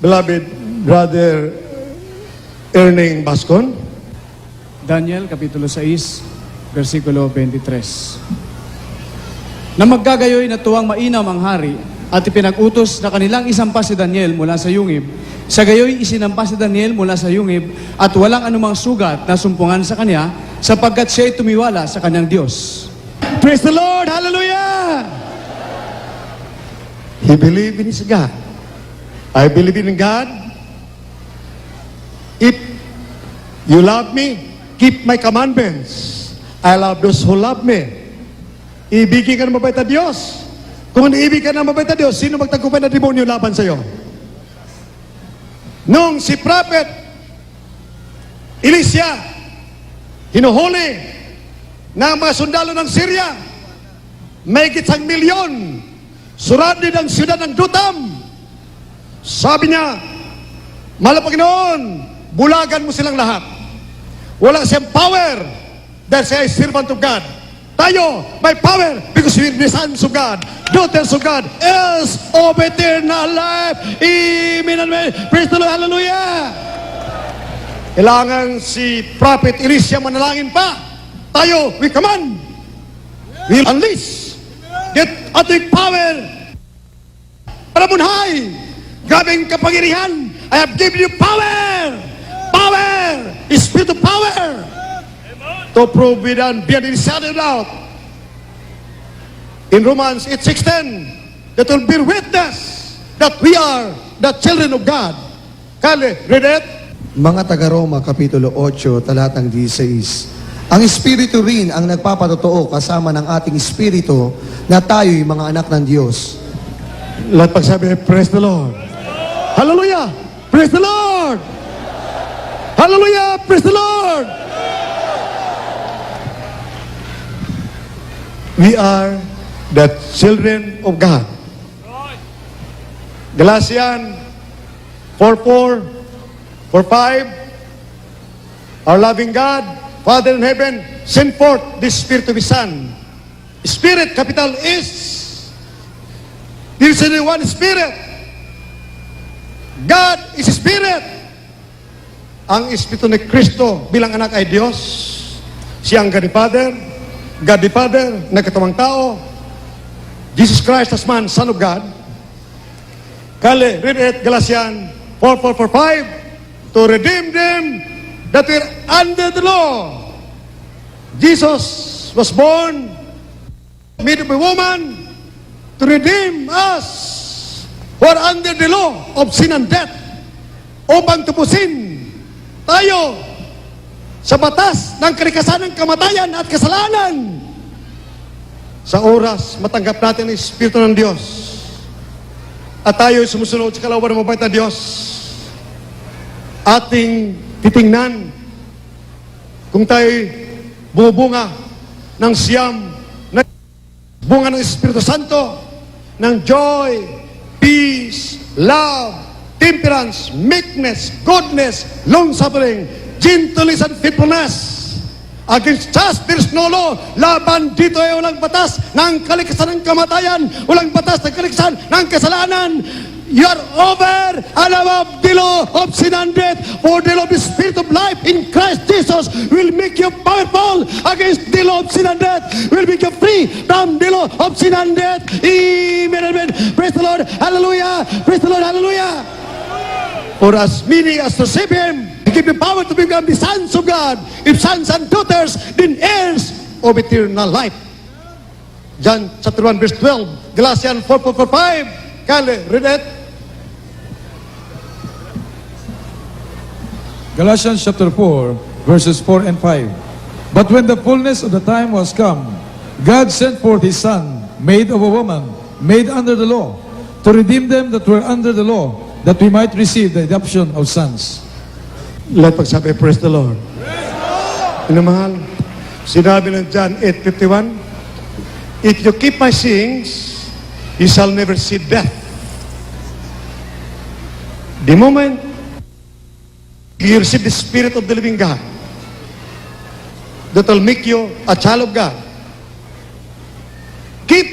beloved Brother Erning Bascon, Daniel, Kapitulo 6, versikulo 23. Na maggagayoy na tuwang mainam ang hari at ipinag-utos na kanilang isampa si Daniel mula sa yungib. Sa gayoy isinampa si Daniel mula sa yungib at walang anumang sugat na sumpungan sa kanya sapagkat siya'y tumiwala sa kanyang Diyos. praise the Lord! Hallelujah! He believed in his God. I believe in God. If you love me, keep my commandments. I love those who love me. Ibigin ka ng mabait na Diyos. Kung iibig ka ng mabait na Diyos, sino magtagumpay na demonyo laban sa iyo? Nung si Prophet Elisha, hinuhuli ng mga sundalo ng Syria, may 1,000,000, surrounded ang siyudad ng Dutam. Sabi niya, mahal na Panginoon, bulagan mo silang lahat. Wala siyang power dahil siya ay servant of God. Tayo, may power because we are the sons of God, daughters of God, heirs of eternal life. Amen and amen. Praise the Lord. Hallelujah. Kailangan si Prophet Elisha manalangin pa. Tayo, we command. We unleash. Get ating power. Para munhay. Grabing kapangyarihan. I have given you power. Power. Spirit of power. To prove beyond any shadow of doubt. In Romans 8:16, that will bear witness that we are the children of God. Kale, read it. Mga taga-Roma, Kapitulo 8, talatang 16. Ang Espiritu rin ang nagpapatotoo kasama ng ating Espiritu na tayo'y mga anak ng Diyos. Lahat pagsabi, praise the Lord. Hallelujah! Praise the Lord! Hallelujah! Praise the Lord! We are the children of God. Galatians 4:4, 4:5. Our loving God, Father in heaven, send forth this Spirit of His Son. Spirit, capital is. There is only one Spirit. God is Spirit. Ang Espiritu ni Kristo bilang anak ay Diyos. Siya ang God the Father, nagkatawang tao. Jesus Christ as man, Son of God. Kale, read it, Galatians 4:4-5, to redeem them that were under the law. Jesus was born, made of a woman, to redeem us who are under the law of sin and death, upang tupusin tayo sa batas ng kalikasan ng kamatayan at kasalanan. Sa oras, matanggap natin ang Espiritu ng Diyos at tayo sumusunod sa kalooban ng mabait na Diyos, ating titingnan kung tayo bumubunga ng siyam na bunga ng Espiritu Santo, ng joy, peace, love, temperance, meekness, goodness, long-suffering, gentleness, and faithfulness. Against us, there is no law. Laban dito ay walang batas ng kalikasan ng kamatayan, walang batas ng kalikasan ng kasalanan. You are over and above the law of sin and death, for the law of the Spirit of life in Christ Jesus will make you powerful against the law of sin and death, will make you free from the law of sin and death. Amen, amen. Praise the Lord, hallelujah. Praise the Lord, hallelujah. For as many as receive Him, He give the power to become the sons of God. If sons and daughters, then heirs of eternal life. John chapter 1 verse 12, Galatians 4:4-5. Kale, read it. Galatians chapter 4, verses 4 and 5. But when the fullness of the time was come, God sent forth His Son, made of a woman, made under the law, to redeem them that were under the law, that we might receive the adoption of sons. Lahat pagsabi, praise the Lord. Inamahal, sinabi ng John 8:51, if you keep my sayings, you shall never see death. The moment you receive the Spirit of the living God, that will make you a child of God. Keep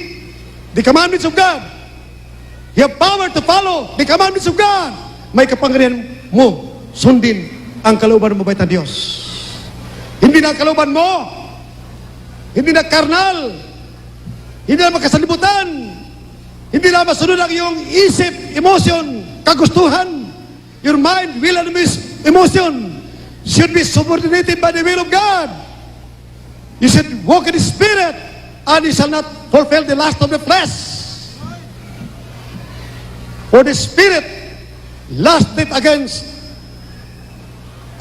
the commandments of God. You have power to follow the commandments of God. May kapangyarihan mo sundin ang kalooban ng mabait na Diyos. Hindi na kalooban mo, hindi na karnal, hindi na makasalibutan, hindi na masunod ang iyong isip, emotion, kagustuhan. Your mind, will, and emotion should be subordinated by the will of God. You should walk in the Spirit, and you shall not fulfill the lust of the flesh. For the Spirit lusted against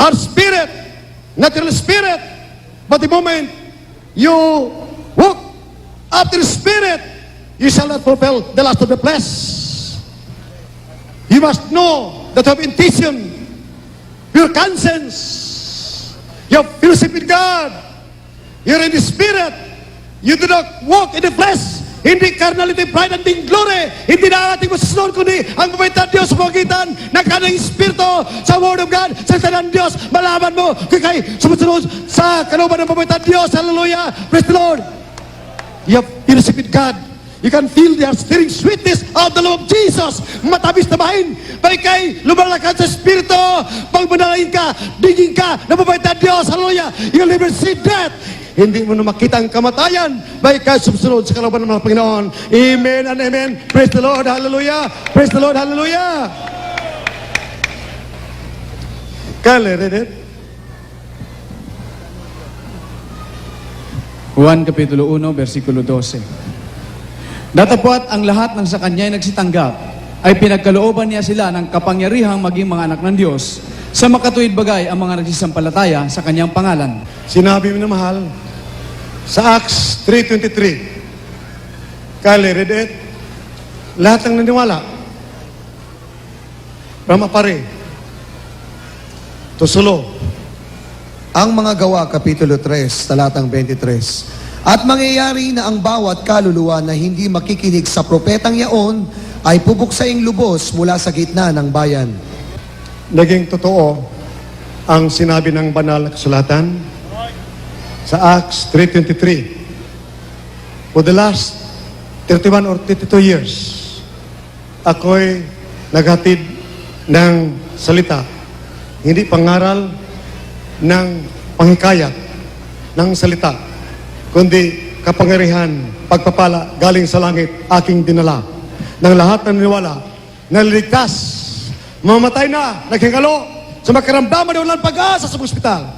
our spirit, natural spirit. But the moment you walk after the Spirit, you shall not fulfill the lust of the flesh. You must know that you have intention, your conscience, you have fellowship with God, you're in the Spirit, you do not walk in the flesh. Hindi carnality, pride, and glory. Hindi na ating masusunod, kundi ang mabait na Diyos sa pagitan ng kanyang Espiritu sa Word of God, sa salita ng Diyos. Malaman mo kung kayo sumusunod sa kalooban ng mabait na Diyos. Hallelujah! Praise the Lord! You have fellowship with God. You can feel the stirring sweetness of the love of Jesus. Matabis na bahin. Balik kay lumalakad sa Espiritu. Pag manalangin ka, diging ka ng mabait na Diyos. Hallelujah! You'll never see death. Hindi mo na makita ang kamatayan. Baik kayo sumusunod sa kalooban ng mga Panginoon. Amen and amen. Praise the Lord. Hallelujah. Praise the Lord. Hallelujah. Kale, read it. Juan Kapitulo 1, versikulo 12. Datapwat ang lahat ng sa kanya ay nagsitanggap, ay pinagkalooban niya sila ng kapangyarihang maging mga anak ng Diyos sa makatuwid bagay ang mga nagsisampalataya sa kanyang pangalan. Sinabi mo na mahal, sa Acts 3:23, Kyle, read it. Lahat ng naniwala, Rama pare, tusulo. Ang mga gawa, Kapitulo 3, talatang 23. At mangyayari na ang bawat kaluluwa na hindi makikinig sa propetang yaon ay pupuksaing lubos mula sa gitna ng bayan. Naging totoo ang sinabi ng banal na kasulatan sa Acts 3:23. For the last 31 or 32 years, ako'y naghatid ng salita, hindi pangaral ng panghikayat ng salita, kundi kapangyarihan, pagpapala galing sa langit aking dinala ng lahat ng naniwala na liligtas, mamatay na, naghingalo sa makaramdaman na walang pag-asa sa ospital,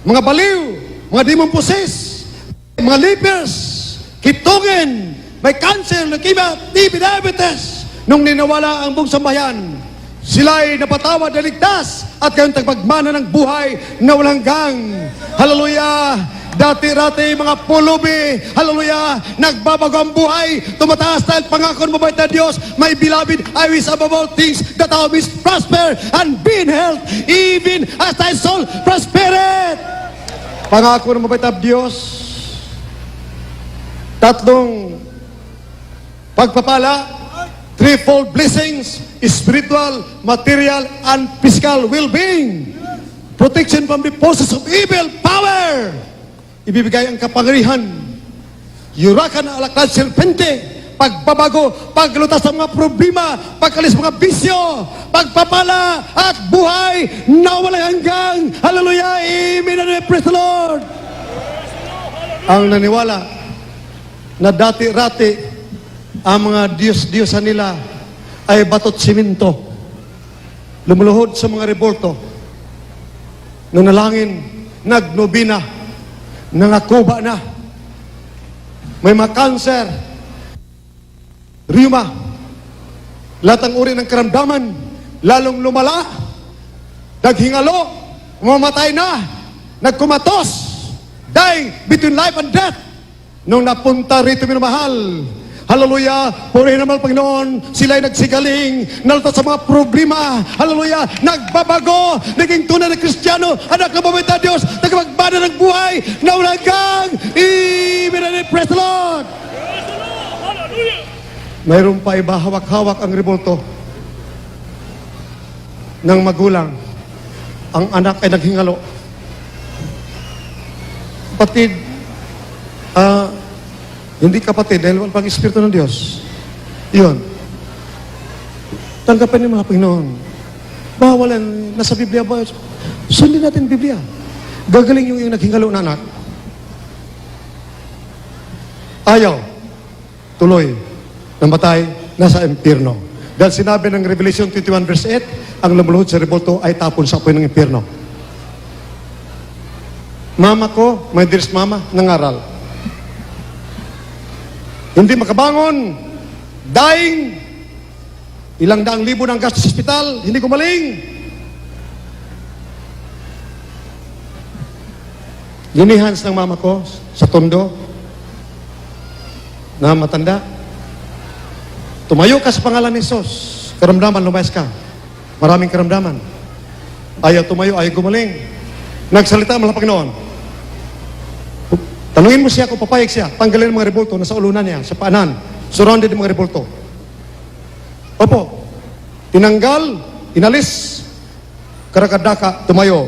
mga baliw, mga demon possessed, mga lepers, kitungin, may cancer, leukemia, TB, diabetes. Nung ninawala ang buong sambayan, sila'y napatawad na ligtas at kayong tagpagmana ng buhay na walang hanggang. Hallelujah! Dati-rati mga pulubi, hallelujah, nagbabago ang buhay, tumataas dahil pangako ng mabait na Diyos, my beloved, I wish above all things that thou mayest prosper and be in health, even as thy soul prospereth. Pangako ng mabait na Diyos, tatlong pagpapala, threefold blessings, spiritual, material, and physical well-being. Protection from the forces of evil power. Ibibigay ang kapangyarihan. Yurakan na alakad serpente. Pagbabago, paglutas ng mga problema, pagkalis mga bisyo, pagpapala at buhay na walang hanggang. Hallelujah! Amen and praise the Lord! Ang naniwala na dati-rati ang mga Diyos-Diyosan nila ay batot siminto, lumuluhod sa mga rebolto, nanalangin, nagnobina, nangakuba na, may mga cancer, rheuma, lahat ng uri ng karamdaman, lalong lumala, naghingalo, mamatay na, nagkumatos, dying between life and death. Nung napunta rito minamahal, hallelujah, purihin naman Panginoon, sila'y nagsigaling, nalutas sa mga problema, hallelujah, nagbabago, naging tunay na Kristiyano, anak ng mabait na Diyos, nagpagbana ng buhay, na walang hanggang, amen and praise the Lord! Mayroon pa iba, hawak-hawak ang rebolto ng magulang, ang anak ay naghingalo. Kapatid, hindi kapatid dahil walang pang-Espiritu ng Diyos. Iyon. Tanggapin niyo mga Panginoon. Bawal yan. Nasa Biblia ba? Sundin natin Biblia. Gagaling yung naghingalo na anak. Ayaw. Tuloy. Namatay. Nasa impyerno. Dahil sinabi ng Revelation 21 verse 8, ang lumuluhod sa rebolto ay tapon sa apoy ng impyerno. Mama ko, my dearest mama, nangaral. Hindi makabangon, dying, ilang daang libo ng gastos sa ospital, hindi gumaling. Linihans ng mama ko sa tondo na matanda. Tumayo ka sa pangalan ni Jesus. Karamdaman, lumayas ka. Maraming karamdaman. Ayaw tumayo, ayaw gumaling. Nagsalita ang mga Panginoon. Tanungin mo siya kung papayag siya. Tanggalin ang mga rebolto na sa ulunan niya, sa paanan. Surrounded ang mga rebolto. Opo. Tinanggal, inalis, karakadaka, tumayo.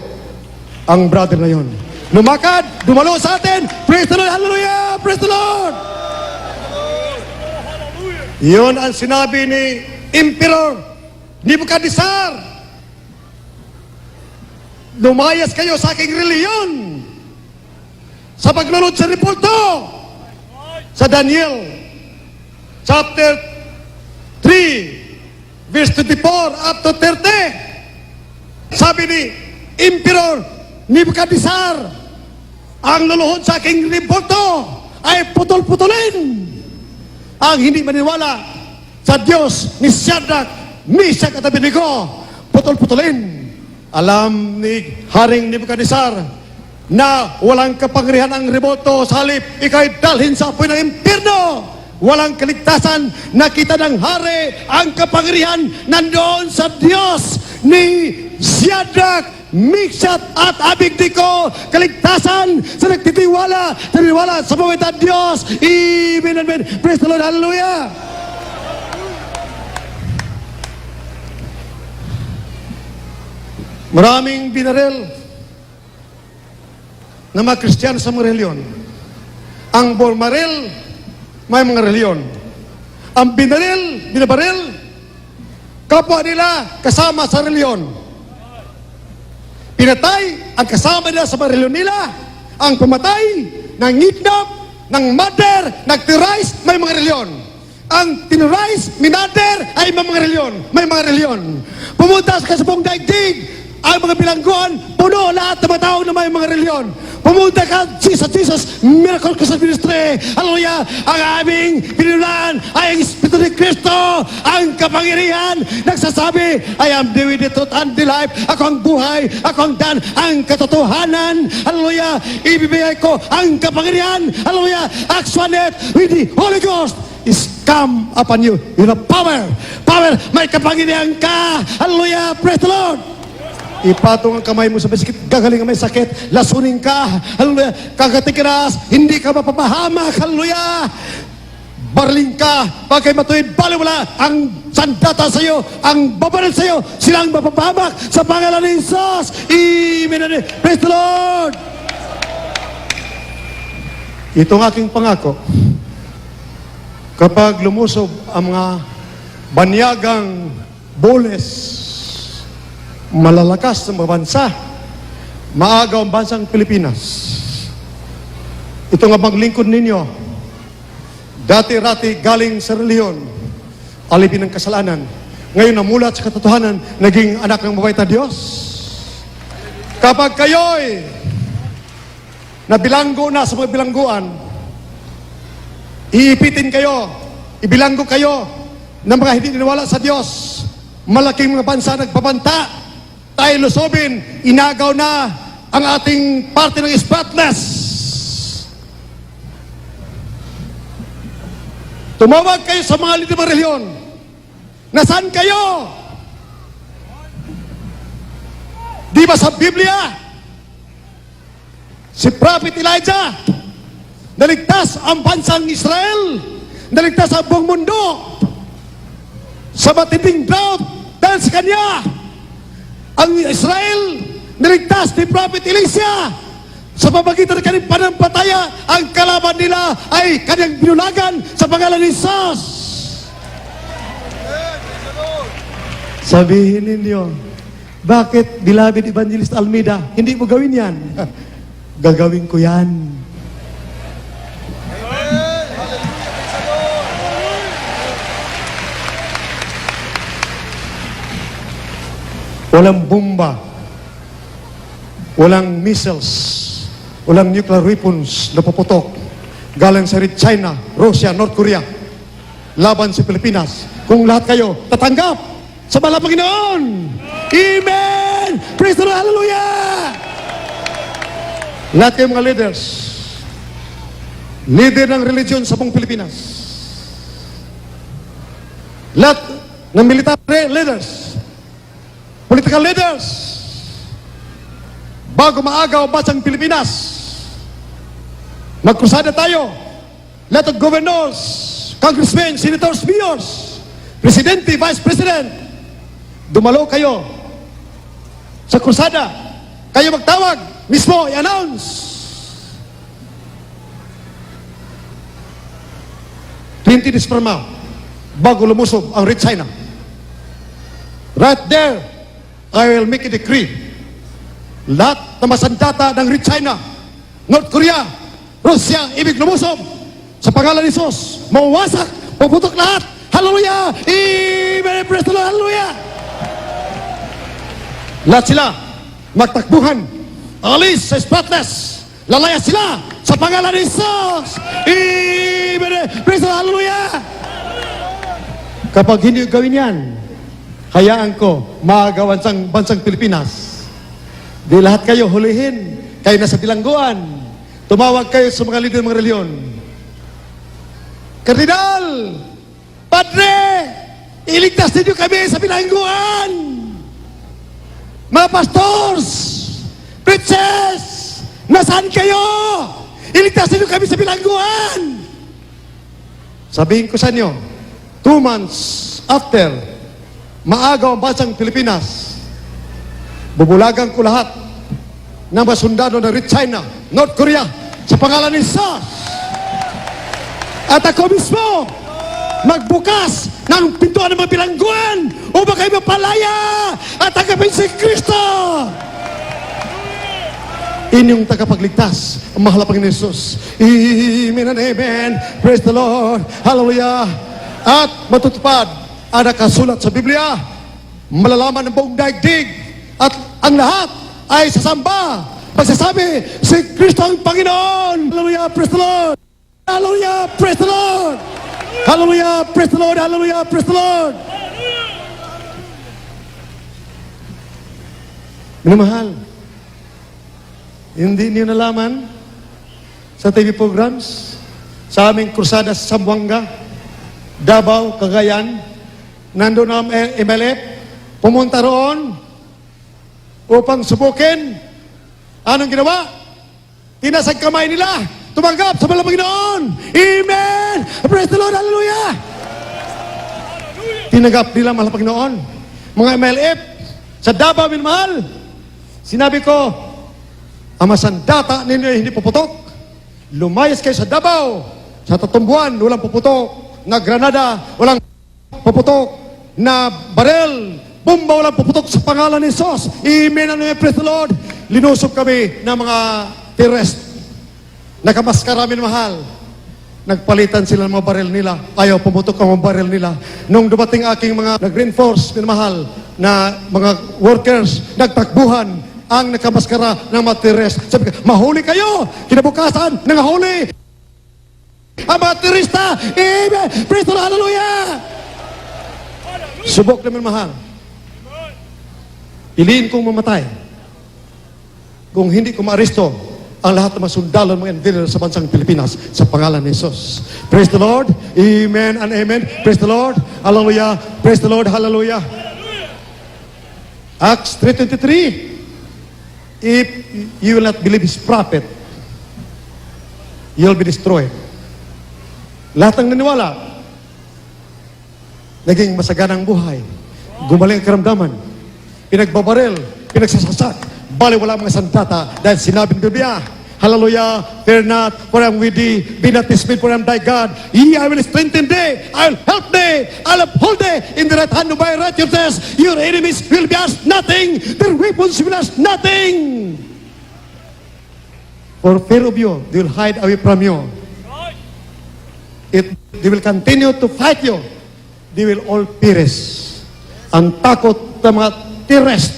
Ang brother na yon. Lumakad, dumalo sa atin. Praise the Lord, hallelujah, praise the Lord. Yun ang sinabi ni Emperor Nebuchadnezzar. Lumayas kayo sa aking reliyon sa paglulod sa reporto sa Daniel chapter 3 verse 24 up to 30. Sabi ni Emperor Nebuchadnezzar, ang luluhod sa aking reporto ay putol-putulin. Ang hindi maniwala sa Diyos ni Shadrach, Meshach at Abednego, putol-putulin. Alam ni Haring Nebuchadnezzar na walang kapangyarihan ang remoto, sa halip ikay dalhin sa apoy ng impyerno. Walang kaligtasan. Nakita ng hari ang kapangyarihan nandoon sa Diyos ni Shadrach, Meshach at Abednego. Kaligtasan sa nagtitiwala sa pawitan Diyos. Amen, amen. Praise the Lord, hallelujah. Maraming binaril na mga Kristiyano sa mga reliyon. Ang bormaril, may mga reliyon. Ang binabaril, kapwa nila kasama sa reliyon. Pinatay ang kasama nila sa mga reliyon nila. Ang pumatay, nangidnap, ng murder, nag-terrorize, may mga reliyon. Ang terrorize, minader, ay may mga reliyon. May mga reliyon. Pumunta sa kasabong daigdig, ang mga bilangguan, puno lahat ng mga tao na may mga reliyon. Pumunta ka sa Jesus, Miracle Crusade Ministry. Hallelujah! Ang aming pinulaan ay ang Espiritu ni Cristo, ang kapangyarihan. Nagsasabi, I am the way, the truth, and the life. Ako ang buhay, ako ang daan, ang katotohanan. Hallelujah! Ibibigay ko ang kapangyarihan. Hallelujah! Actionate with the Holy Ghost is come upon you. You have power. Power, may kapangyarihan ka. Hallelujah! Praise the Lord! Ipatong ang kamay mo sa bisikit, gagaling ang may sakit, lasunin ka, hallelujah, kagatikiras, hindi ka mapapahamak, hallelujah, barling ka, pagkay matuwid, baliwala, ang sandata sa iyo, ang babaril sa iyo, silang mapapahamak sa pangalan ni Jesus. Amen. Praise the Lord. Itong aking pangako, kapag lumusob ang mga banyagang boles, malalakas ng mga bansa, maagaw ang bansang Pilipinas. Ito nga maglingkod ninyo, dati-rati galing sa reliyon, alipin ng kasalanan, ngayon namulat sa katotohanan, naging anak ng mabait na Diyos. Kapag kayo'y nabilanggo na sa mga bilangguan, iipitin kayo, ibilanggo kayo ng mga hindi niniwala sa Diyos, malaking mga bansa nagbabanta, tayo lusobin, inagaw na ang ating parte ng spotless. Tumawag kayo sa mga lider ng reliyon. Nasaan kayo? Di ba sa Biblia? Si Prophet Elijah, naligtas ang bansang Israel, naligtas ang buong mundo sa matinding drought dahil sa kanya. Ang Israel, niligtas ni Prophet Elisha. Sa pamagitan ng kanyang panampataya, ang kalaban nila ay kanyang binulagan sa pangalan ni Jesus. Sabihin ninyo, bakit, beloved Evangelist Almeida, hindi mo gawin yan? Gagawin ko yan. Walang bomba, walang missiles, walang nuclear weapons na puputok galing sa China, Russia, North Korea laban sa Pilipinas. Kung lahat kayo tatanggap sa mahal na Panginoon. Amen! Praise the Lord! Hallelujah! Lahat kayo mga leaders, leader ng religion sa buong Pilipinas, lahat ng military leaders, political leaders, bago maagaw ang bansang Pilipinas, magkrusada tayo. Lahat ng governors, congressmen, senators, mayors, presidente, vice president, dumalo kayo sa krusada. Kayo magtawag, mismo i-announce. 20 days from now, bago lumusob ang Red China. Right there, I will make a decree. Lahat na masandata ng Red China, North Korea, Russia, ibig lumusob sa pangalan ni Jesus, mawawasak, puputok lahat. Hallelujah! Amen! Praise the Lord! Hallelujah! Lahat sila magtakbuhan, alis sa spotless, lalaya sila sa pangalan ni Jesus. Amen! Praise the Lord! Hallelujah! Kapag hindi gawin yan, hayaan ko magagawan sa bansang Pilipinas. Di lahat kayo hulihin. Kayo nasa bilangguan. Tumawag kayo sa mga leader ng mga reliyon. Kardinal! Padre! Iligtas ninyo kami sa bilangguan! Mga pastors! Preachers! Nasaan kayo? Iligtas ninyo kami sa bilangguan! Sabihin ko sa inyo, 2 months after maagaw ang bansang Pilipinas, bubulagan ko lahat ng mga sundalo ng China, North Korea, sa pangalan ni Jesus. At ako mismo, magbukas ng pintuan ng mga bilangguan upang kayo mapalaya at tanggapin si Kristo. Inyong tagapagligtas, ang mahal na Panginoon Jesus. Amen and amen. Praise the Lord. Hallelujah. At matutupad ang nakasulat sa Biblia. Malalaman ng buong daigdig at ang lahat ay sasamba. Magsasabi, si Kristo ang Panginoon. Hallelujah. Praise the Lord. Hallelujah. Praise the Lord. Hallelujah. Praise the Lord. Hallelujah. Praise the Lord. Minamahal, hindi niyo nalaman sa TV programs, sa aming krusada sa Zamboanga, Davao, Cagayan, nandun ang MLF, pumunta roon upang subukin. Anong ginawa? Tinasag kamay nila, tumanggap sa malang Panginoon. Amen! Praise the Lord! Hallelujah! Tinanggap nila malang Panginoon. Mga MLF, sa Davao, minamahal, sinabi ko, ang masandata ninyo ay hindi puputok. Lumayas kayo sa Davao, sa Tatumbuan, walang puputok. Na Granada, walang puputok. Na barel, bomba, walang puputok sa pangalan ni Jesus. Amen and praise the Lord. Linusob kami ng mga terrorist. Nakamaskara, minamahal. Nagpalitan sila ng mga baril nila. Ayaw pumutok ang mga baril nila. Nung dumating aking mga nag-reinforce, minamahal, na mga workers, nagtakbuhan ang nakamaskara ng mga terrorist. Sabi ka, mahuli kayo! Kinabukasan, nangahuli! Ang mga terrorista! Amen! Praise the Lord! Hallelujah! Subok naman mahal. Piliin kong mamatay. Kung hindi ko maaresto ang lahat ng mga sundalo ng mga engineer sa bansang Pilipinas sa pangalan ni Jesus. Praise the Lord. Amen and amen. Praise the Lord. Hallelujah. Praise the Lord. Hallelujah. Acts 3:23. If you will not believe his prophet, you'll be destroyed. Lahat ng naniwala, naging masaganang buhay. Gumaling ang karamdaman. Pinagbabaril, pinagsasasak. Bali wala mga sandata dahil sinabi ng Biblia, hallelujah, fear not, for I am with thee, be not dismayed, for I am thy God. Yea, I will strengthen thee, I will help thee, I will uphold thee in the right hand of my righteousness. Your enemies will be as nothing, their weapons will be as nothing. For fear of you, they will hide away from you. They will continue to fight you. They will all perish. Ang takot ng mga terrorist,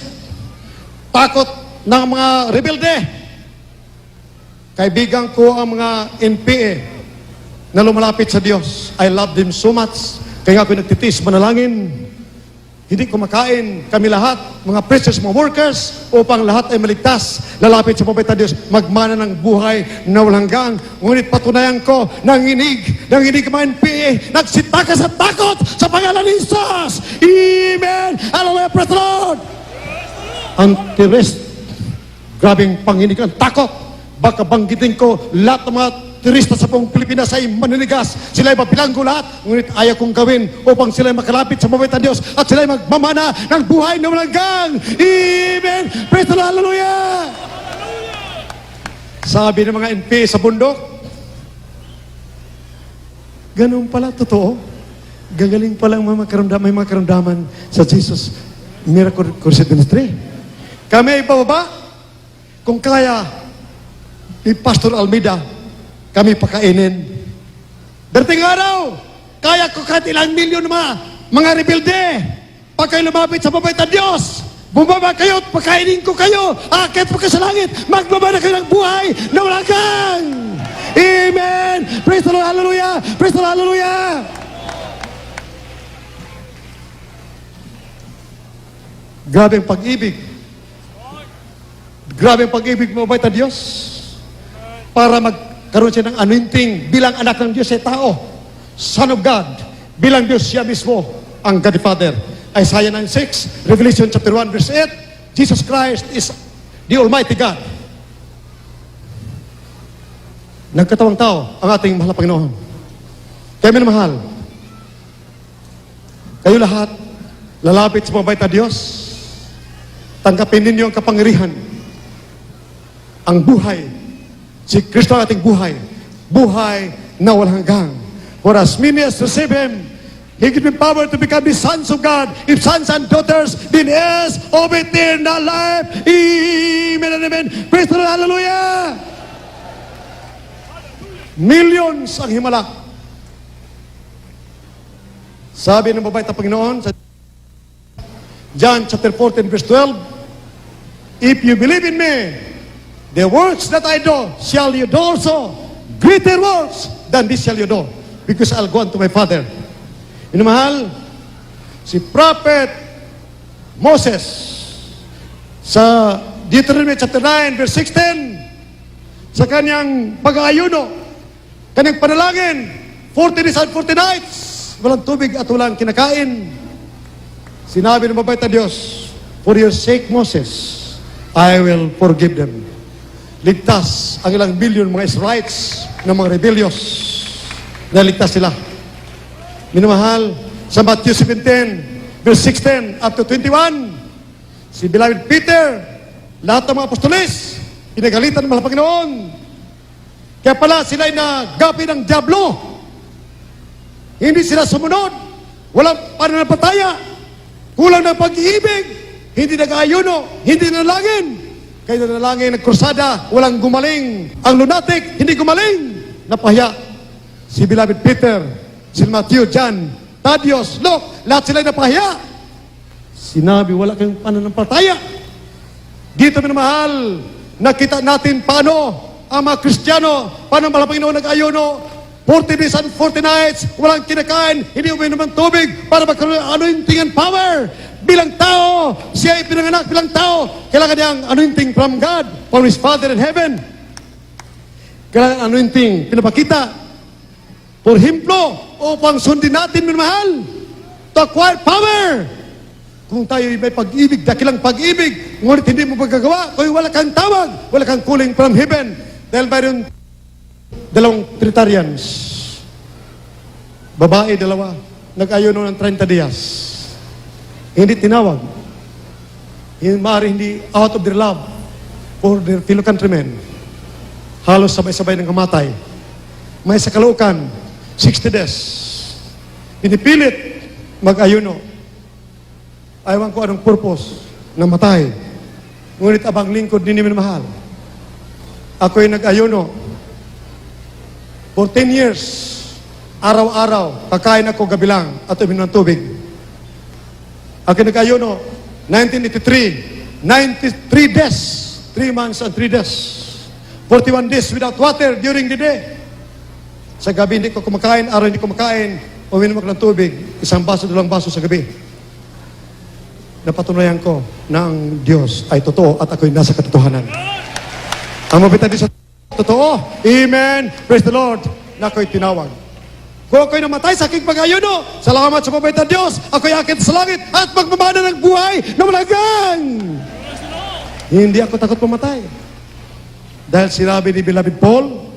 takot ng mga rebelde. Kaibigan ko ang mga NPA na lumalapit sa Diyos. I love them so much. Kaya ako nagtitis, manalangin. Hindi kumakain. Kami lahat, mga preachers, mga workers, upang lahat ay maligtas. Lalapit sa pabaytan Diyos, magmana ng buhay na walang hanggang. Ngunit patunayan ko, nanginig ang mga NPA, nagsitaka sa takot sa pangalan ni Jesus. Amen! Hallelujah! Praise the Lord! Ang terrorist, grabing panginig ang takot. Baka banggitin ko, lahat ng mga turista sa buong Pilipinas ay maninigas. Sila ay mabilanggo lahat. Ngunit ayaw kong gawin upang sila ay makalapit sa mabaytan Diyos at sila ay magmamana ng buhay na walang hanggang. Amen! Praise the Lord! Hallelujah! Sabi ng mga NP sa bundok, ganun pala, totoo. Gagaling palang may mga karamdaman sa Jesus. Miracle Crusade Ministry. Kami ay bababa. Kung kaya, ni Pastor Almeida, kami pakainin. Dating araw, kaya ko kahit ilang milyon mga rebelde. Pag kayo lumapit sa pabaytan Diyos, bumaba kayo at pakainin ko kayo. Akit po kayo sa langit, magbaba na kayo ng buhay na walang hanggan. Amen! Praise the Lord, hallelujah! Praise the Lord, hallelujah! Grabe ang pag-ibig. Grabe ang pag-ibig mo, mabait na Diyos. Para magkaroon siya ng anointing bilang anak ng Diyos ay tao. Son of God. Bilang Diyos siya mismo ang God the Father. Isaiah 9:6, Revelation chapter 1 verse 8, Jesus Christ is the Almighty God. Nagkatawang tao ang ating mahal na Panginoon. Kaya minamahal, kayo lahat, lalapit sa mabait na Diyos, tanggapin ninyo ang kapangyarihan, ang buhay, si Kristo ang ating buhay, buhay na walang hanggang. For as many as receive Him, He gives them power to become the sons of God. If sons and daughters, then heirs of eternal life. Amen and amen. Praise the Lord. Hallelujah. Millions ang himala. Sabi ng mabait na Panginoon sa John chapter 14 verse 12, if you believe in me, the works that I do shall you do also. Greater works than this shall you do, because I'll go unto my Father. Minamahal, si Prophet Moses sa Deuteronomy chapter 9 verse 16, sa kanyang pag-aayuno, kanyang panalangin, 40 days and 40 nights, walang tubig at walang kinakain. Sinabi ng mabait na Diyos, for your sake, Moses, I will forgive them. Ligtas ang ilang bilyon mga Israelites ng mga rebellious. Naligtas sila. Minamahal, sa Matthew 17, verse 16 up to 21, si beloved Peter, lahat ng mga apostoles, pinagalitan ng mga Panginoon. Kaya pala sila ay nagapi ng diablo. Hindi sila sumunod. Walang pananampalataya. Kulang ng pag-ibig. Hindi nag-ayuno. Hindi nanalangin. Kaya nanalangin, nagkrusada, walang gumaling. Ang lunatic, hindi gumaling. Napahiya. Si beloved Peter, si Matthew, John, Thaddeus, Luke, lahat sila ay napahiya. Sinabi, wala kayong pananampalataya. Dito minamahal, nakita natin paano ang mga Kristiyano, paano ang Panginoon nag-ayuno, 40 days and 40 nights, walang kinakain, hindi uminom ng tubig para magkaroon ng anointing and power. Bilang tao, siya ay pinanganak bilang tao. Kailangan niyang anointing from God, from His Father in heaven. Kailangan anointing, pinapakita. For himplo, upang sundin natin, minamahal, to acquire power. Kung tayo may pag-ibig, dakilang pag-ibig, ngunit hindi mo magagawa, kung wala kang tawag, wala kang calling from heaven. Dahil mayroon dalawang Trinitarians, babae dalawa, nag-ayuno ng 30 dias. Hindi tinawag. Maaari hindi out of their love for their fellow countrymen. Halos sabay-sabay ng kamatay. May sa Caloocan, 60 days. Pinipilit mag-ayuno. Ayawan ko anong purpose na matay. Ngunit abang lingkod din namin mahal. Ako'y nag-ayuno for 10 years. Araw-araw, kakain ako gabilang at uminom ng tubig. Ako'y nag-ayuno 1983, 93 days, 3 months and 3 days. 41 days without water during the day. Sa gabi hindi ko kumakain, araw hindi kumakain, uminom ako ng tubig, 1 baso, 2 baso sa gabi. Napatunayan ko na ang Diyos ay totoo at ako'y nasa katotohanan. Ang mabitan din sa totoo, amen, praise the Lord, na ako'y tinawag. Kung ako'y namatay sa aking pag-ayuno, salamat sa mabitan Diyos, ako'y akit sa langit at magmamana ng buhay na malagang. Hindi ako takot pumatay. Dahil sinabi ni beloved Paul,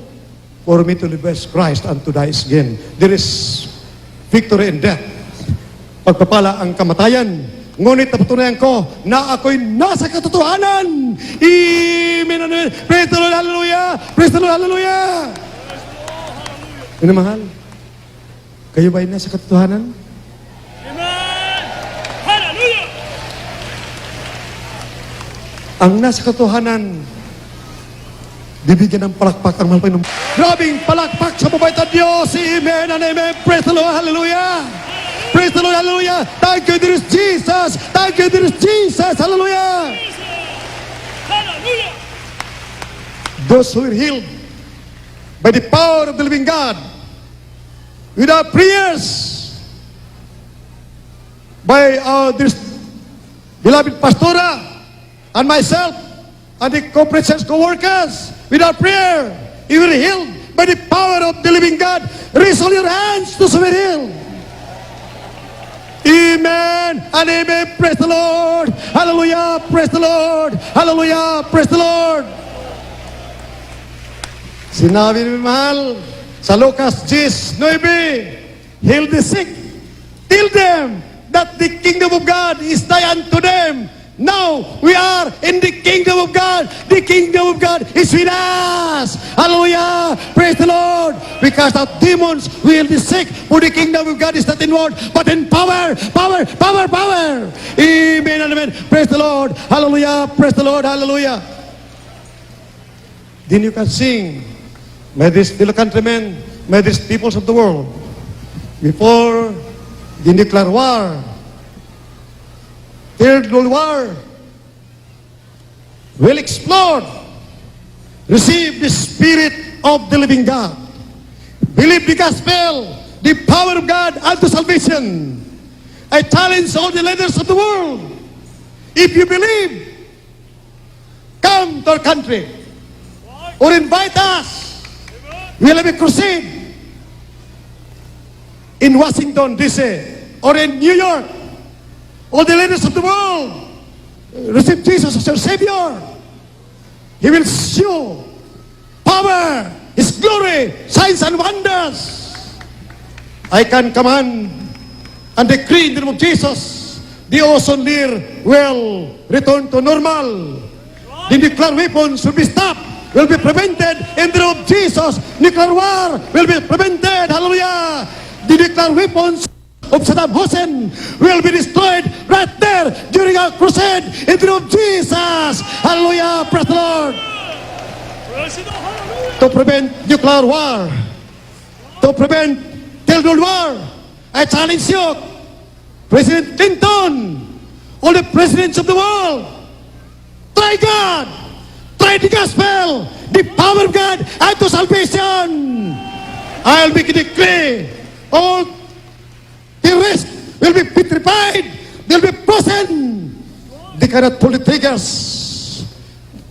for me to live as Christ and to die is gain. There is victory in death. Pagpapala ang kamatayan. Ngunit napatunayan ko na ako'y nasa katotohanan. Amen. Amen. Praise the Lord. Hallelujah. Praise the Lord. Hallelujah. Minamahal, kayo ba'y nasa katotohanan? Amen! Hallelujah! Ang nasa katotohanan, bibigyan ng palakpak ang mahal Panginoon. Grabing palakpak sa mabait na Diyos. Amen and amen. Praise the Lord. Hallelujah. Praise the Lord. Hallelujah. Thank you, dear Jesus. Thank you, dear Jesus. Hallelujah. Hallelujah! Those who are healed by the power of the living God, without prayers, by our beloved Pastora, and myself, and the corporate church co-workers, with our prayer, you will be healed by the power of the living God. Raise all your hands to be healed. Amen and amen. Praise the Lord. Hallelujah. Praise the Lord. Hallelujah. Praise the Lord. Sinabi ni mahal sa Lucas 10:9, heal the sick. Tell them that the kingdom of God is nigh unto them. Now we are in the kingdom of God. The kingdom of God is with us. Hallelujah. Praise the Lord. We cast out demons. We heal the sick. For the kingdom of God is not in word, but in power. Power, power, power. Amen and amen. Praise the Lord. Hallelujah. Praise the Lord. Hallelujah. Then you can sing, my these little countrymen, my these peoples of the world, before they declare war, third world war will explode. Receive the Spirit of the living God. Believe the gospel, the power of God unto salvation. I challenge all the leaders of the world. If you believe, come to our country or invite us. We'll have a crusade in Washington, D.C. or in New York. All the leaders of the world receive Jesus as your Savior. He will show power, His glory, signs and wonders. I can command and decree in the name of Jesus, the ozone layer will return to normal. The nuclear weapons will be stopped, will be prevented in the name of Jesus. Nuclear war will be prevented. Hallelujah. The nuclear weapons of Saddam Hussein will be destroyed right there during our crusade in the name of Jesus. Hallelujah. Praise the Lord. To prevent nuclear war, to prevent third world war, I challenge you, President Clinton, all the presidents of the world, try God, try the gospel, the power of God unto salvation. I'll make a decree, all terrorists will be petrified, they'll be frozen. They cannot pull the triggers,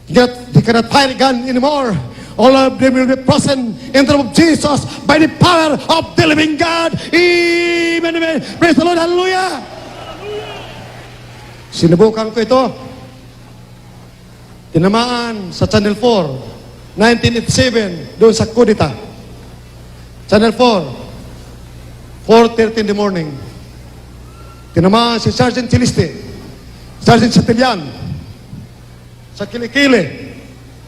they cannot fire a gun anymore. All of them will be frozen in the name of Jesus by the power of the living God. Amen, amen. Praise the Lord, hallelujah. Sinubukan ko ito. Tinamaan sa Channel 4, 1987, doon sa Kudita. Channel 4, 4:30 in the morning. Tinamaan si Sergeant Chiliste, Sergeant Satilian, sa kilikili.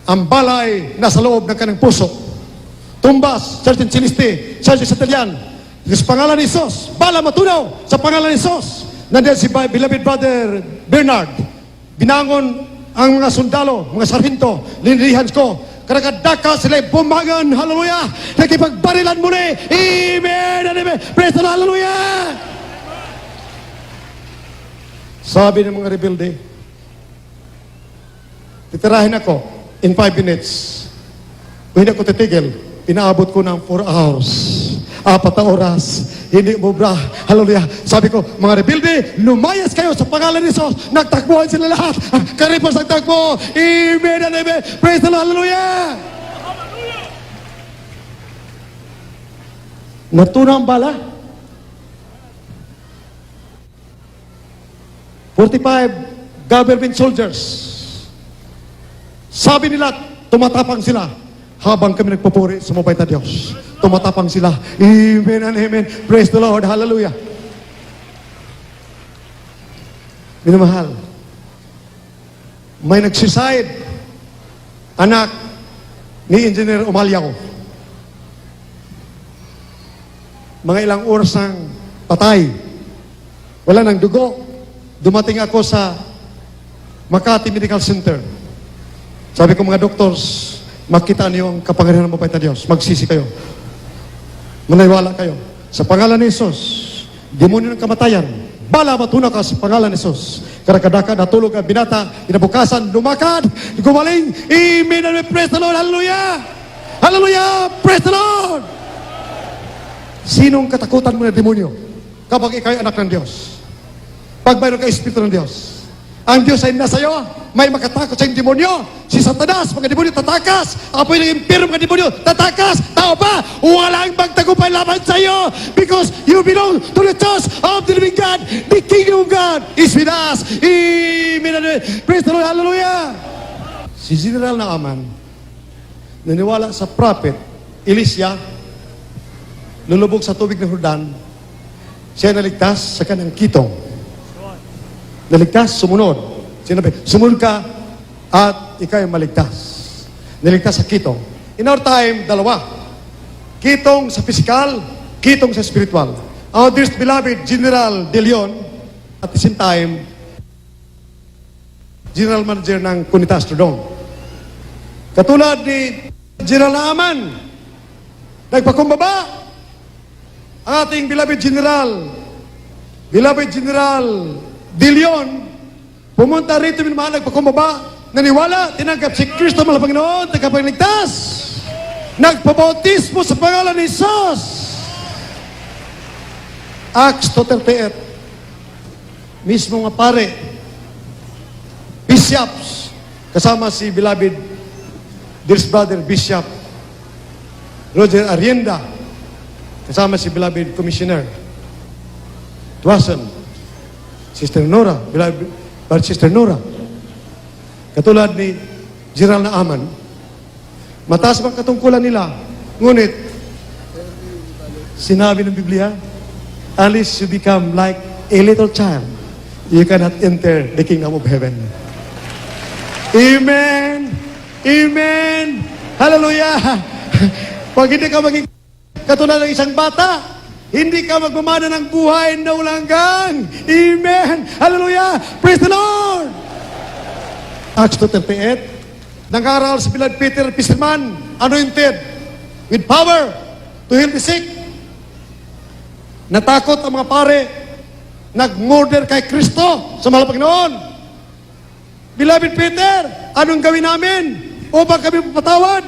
Ang balay nasa loob ng kanyang puso. Tumbas, Sergeant Chiliste, Sergeant Satilian. Sa pangalan ni Jesus, bala matunaw sa pangalan ni Jesus. Nandiyan si beloved brother Bernard. Binangon ang mga sundalo, mga sarhinto, linrihan ko. Karakadaka sila bumangon, hallelujah. Nakipagbarilan muli, amen, amen. Praise the Lord, hallelujah. Sabi ng mga rebelde, titirahin ako in 5 minutes. Kung hindi ako titigil, inaabot ko ng 4 hours. 4 na oras. Hindi mo bra. Hallelujah. Sabi ko, mga rebelde, lumayas kayo sa pangalan ni Jesus. Nagtakbuhan sila lahat. Karipos nagtakbo. Amen and amen. Praise the Lord. Hallelujah. Natuna ang bala. 45 government soldiers. Sabi nila, tumatapang sila habang kami nagpupuri sa mabait na Diyos. Tumatapang sila. Amen and amen. Praise the Lord. Hallelujah. Minamahal, may nagsiside anak ni Engineer Umalyao. Mga ilang oras nang patay. Wala nang dugo. Dumating ako sa Makati Medical Center. Sabi ko, mga doctors, makita niyo ang kapangyarihan ng mabait na Diyos. Magsisi kayo. Manaywala kayo. Sa pangalan ni Jesus, demonyo ng kamatayan, bala matuna ka sa pangalan ni Jesus. Karakadaka, natulog ang binata, inabukasan, lumakad, gumaling. Amen and praise the Lord. Hallelujah. Hallelujah. Praise the Lord. Sinong katakutan mo na demonyo kapag ikaw ay anak ng Diyos? Pag mayroon ka Espiritu ng Diyos. Ang Diyos ay nasa iyo. May makatakot sa demonyo. Si Satanas, mga demonyo tatakas. Apoy ng impyerno, mga demonyo tatakas. Tao ba? Walang magtagumpay laban sa iyo. Because you belong to the church of the living God. The kingdom of God is with us. Amen. Praise the Lord. Hallelujah. Si General Naaman, naniwala sa prophet Elisha, lulubog sa tubig ng Jordan, siya naligtas sa kanang kitong. Naligtas, sumunod. Sinabi, sumunod ka at ikaw ay maligtas. Naligtas sa kitong. In our time, dalawa. Kitong sa physical, kitong sa spiritual. Our dearest beloved General De Leon, at the same time, General Manager ng Cunitas Trudong. Katulad ni General Naaman, nagpakumbaba ang ating beloved General De Leon, pumunta rito minamahal, nagpakumbaba, naniwala, tinanggap si Kristo mahal na Panginoon, tagapagligtas, nagpabautismo sa pangalan ni Jesus. Acts 2:38, mismo nga pare, bishops, kasama si beloved dearest brother Bishop Roger Arienda, kasama si beloved Commissioner Tuason, Sister Nora, beloved Sister Nora, katulad ni General Naaman, mataas ang katungkulan nila, ngunit sinabi ng Biblia, unless you become like a little child, you cannot enter the kingdom of heaven. Amen! Amen! Hallelujah! Pag hindi ka maging katulad ng isang bata, hindi ka magmamana ng buhay na walang hanggan. Amen! Hallelujah! Praise the Lord! Acts 2:38, nag-aaral si beloved Peter Pisman, anointed with power to heal the sick. Natakot ang mga pare, nag-murder kay Kristo sa mahal na Panginoon. Beloved Peter, anong gawin namin upang kami mapatawad?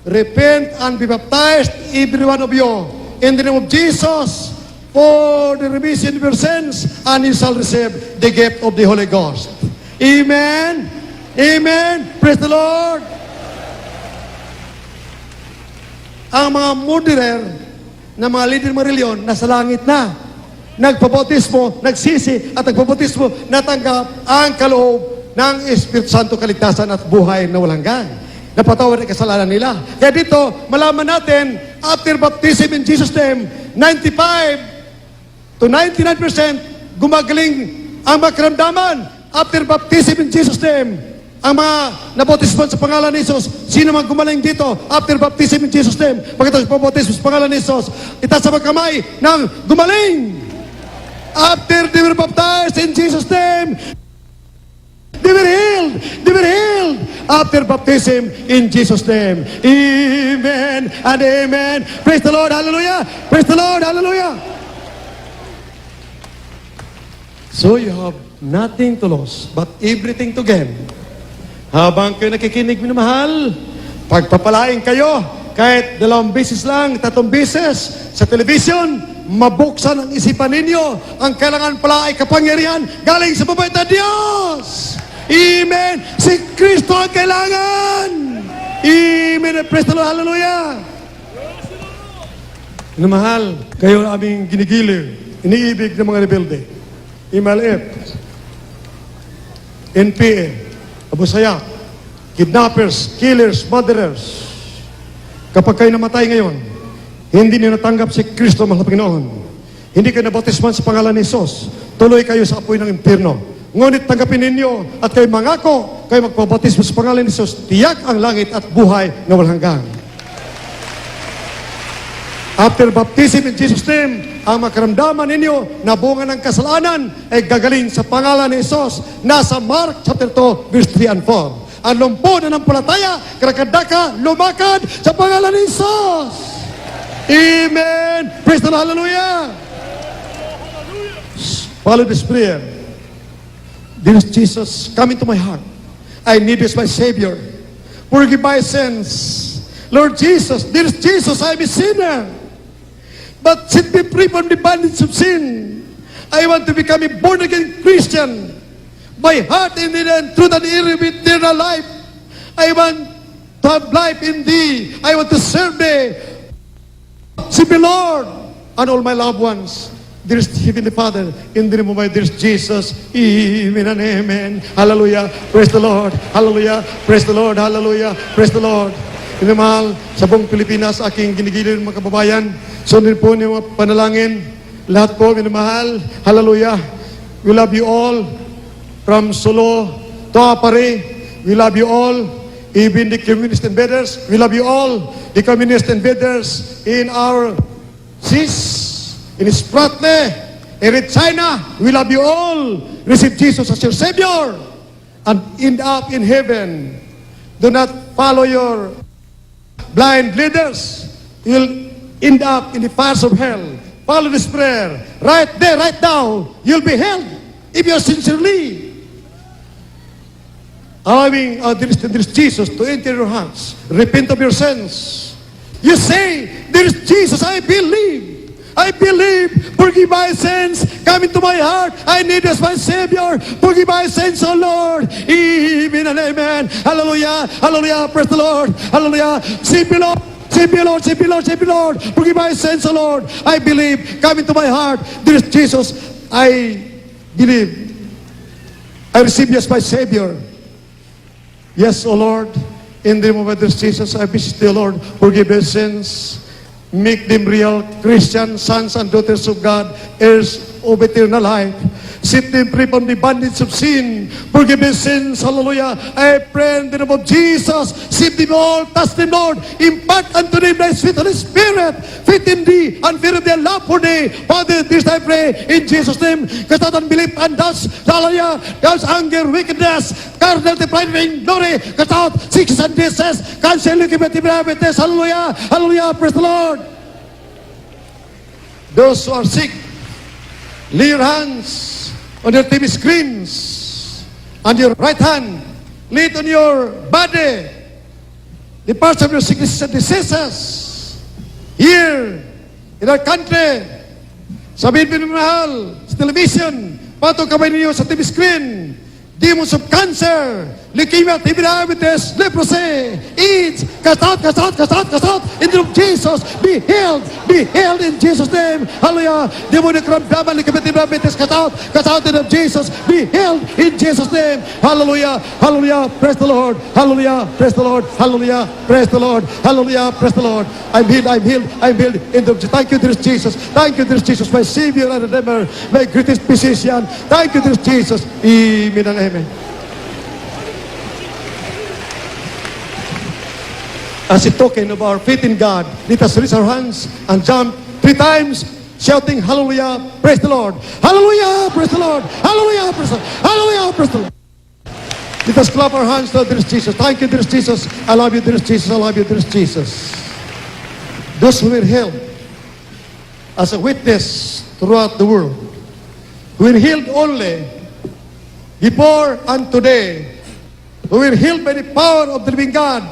Repent and be baptized, every one of you, in the name of Jesus, for the remission of your sins, and you shall receive the gift of the Holy Ghost. Amen. Amen. Praise the Lord. Ang mga murderer na mga leader ng mga reliyon nasa langit na. Nagpabautismo, nagsisi at nagpabautismo, natanggap ang kaloob ng Espiritu Santo, kaligtasan at buhay na walang hanggan. Napatawad ang kasalanan nila. Kaya dito, malaman natin, after baptism in Jesus' name, 95 to 99% gumagaling ang mga karamdaman. After baptism in Jesus' name, ang mga nabautismo sa pangalan ni Jesus, sino man gumaling dito, after baptism in Jesus' name, pagkatapos pabautismo sa pangalan ni Jesus, itaas sa magkamay ng gumaling. After they were baptized in Jesus' name, they were healed. They were healed after baptism in Jesus' name. Amen and amen. Praise the Lord. Hallelujah. Praise the Lord. Hallelujah. So you have nothing to lose but everything to gain. Habang kayo nakikinig, minamahal, pagpapalain kayo kahit 2 beses lang, 3 beses sa television, mabuksan ang isipan ninyo. Ang kailangan pala ay kapangyarihan galing sa mabait na Diyos. Amen. Si Kristo ang kailangan. Amen. Praise the Lord. Hallelujah. Minamahal, kayo ang aming ginigiliw, iniibig ng mga rebelde. MLF, NPA, Abu Sayyaf, kidnappers, killers, murderers. Kapag kayo namatay ngayon, hindi niyo natanggap si Kristo, mga Panginoon. Hindi kayo nabautisman sa pangalan ni Jesus. Tuloy kayo sa apoy ng impyerno. Ngunit tanggapin ninyo at kayo mangako, kayo magpabautismo sa pangalan ni Jesus, tiyak ang langit at buhay na walang hanggan. After baptism in Jesus' name, ang makaramdaman ninyo na bunga ng kasalanan ay gagaling sa pangalan ni Jesus. Nasa Mark chapter 2, verse 3 and 4. Ang lumpo na ng palataya, karakadaka, lumakad sa pangalan ni Jesus. Amen. Praise the Lord. Hallelujah. Follow this prayer. Dear Jesus, come into my heart. I need you as my Savior. Forgive my sins. Lord Jesus, dear Jesus, I am a sinner. But set me free from the bondage of sin. I want to become a born-again Christian. my heart in thee, and truth and eternal life. I want to have life in thee. I want to serve thee. See me, Lord, and all my loved ones. Dearest Heavenly Father, in the name of my dearest Jesus, amen and amen. Hallelujah. Praise the Lord. Hallelujah. Praise the Lord. Hallelujah. Praise the Lord. Inamahal, sa buong Pilipinas, aking ginigilid mga kababayan, sundin po niyo mga panalangin. Lahat po, minamahal. Hallelujah. We love you all. From Solo to Apare, we love you all. Even the communist invaders, we love you all. The communist invaders in our seas, in Spratly, in China, we love you all. Receive Jesus as your Savior and end up in heaven. Do not follow your blind leaders. You'll end up in the fires of hell. Follow this prayer. Right there, right now, you'll be held if you're sincerely allowing there is Jesus to enter your hearts. Repent of your sins. You say, there is Jesus, I believe. I believe, forgive my sins, come into my heart, I need as my Savior, forgive my sins, O Lord, amen and amen, hallelujah, hallelujah, praise the Lord, hallelujah, save me, Lord, save me, Lord, save me, Lord, save me, Lord, forgive my sins, O Lord, I believe, come into my heart, there is Jesus, I believe, I receive you as my Savior, yes, O Lord, in the name of this Jesus, I beseech thee, Lord, forgive my sins, make them real Christian sons and daughters of God, heirs of eternal life. Set them free from the bondage of sin. Forgive their sins. Hallelujah. I pray in the name of Jesus. Save them all. Touch them, Lord. Impart unto them thy sweet Holy Spirit. Fit in thee and fear of their love for thee. Father, this I pray in Jesus' name. Cast out unbelief and doubts. Hallelujah. Doubts, anger, wickedness, carnal, pride, vainglory. Cast out sickness and disease. Cancer, leukemia, diabetes. Hallelujah. Hallelujah. Praise the Lord. Those who are sick, lay your hands on your TV screens, and your right hand, lay it on your body, the parts of your sicknesses and diseases. Here, in our country, sabihin pinamahal sa television, patong kamay ninyo sa TV screen, demons of cancer, leukemia, TB, diabetes, leprosy, AIDS, cast out, cast out, cast out, cast out, in the name of Jesus, be healed in Jesus' name, hallelujah, demonic rampama, leukemia, TB, diabetes, cast out in the name of Jesus, be healed in Jesus' name, hallelujah, hallelujah, praise the Lord, hallelujah, praise the Lord, hallelujah, praise the Lord, hallelujah, praise the Lord, I'm healed, I'm healed, I'm healed, in the, thank you, dear Jesus, thank you, dear Jesus, my Savior and Redeemer, my greatest physician, thank you, dear Jesus, amen and amen. As a token of our faith in God, let us raise our hands and jump 3 times, shouting hallelujah, praise the Lord, hallelujah, praise the Lord, hallelujah, praise the Lord, hallelujah, praise the Lord. Let us clap our hands to dear Jesus. Thank you, dear Jesus. I love you, dear Jesus. I love you, dear Jesus. Those who were healed as a witness throughout the world, who were healed only before and today, who were healed by the power of the living God,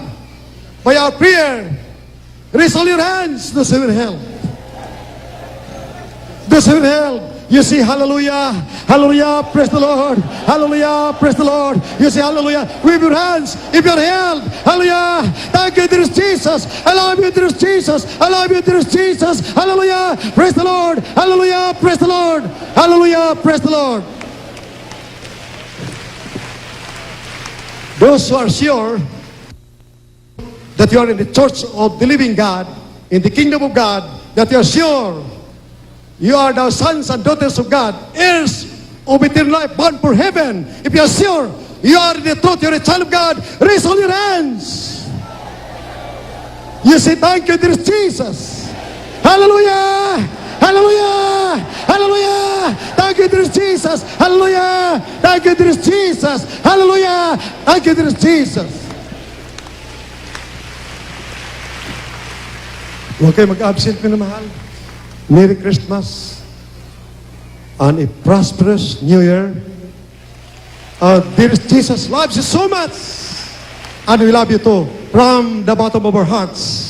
by our prayer, raise all your hands, those who were healed. Those who were healed. You say hallelujah, hallelujah, praise the Lord, hallelujah, praise the Lord. You say hallelujah, wave your hands if you're healed, hallelujah. Thank you, dear Jesus. I love you, dear Jesus. I love you, dear Jesus. Hallelujah, praise the Lord, hallelujah, praise the Lord, hallelujah, praise the Lord. Those who are sure that you are in the church of the living God, in the kingdom of God, that you are sure you are the sons and daughters of God, heirs of eternal life, born for heaven. If you are sure you are in the truth, you are a child of God, raise all your hands. You say, thank you, dear Jesus. Hallelujah! Hallelujah! Hallelujah! Thank you, dear Jesus. Hallelujah! Thank you, dear Jesus. Hallelujah! Thank you, dear Jesus. Huwag kayo mag-absent, minamahal. Merry Christmas and a prosperous New Year. Dear Jesus loves you so much, and we love you too from the bottom of our hearts.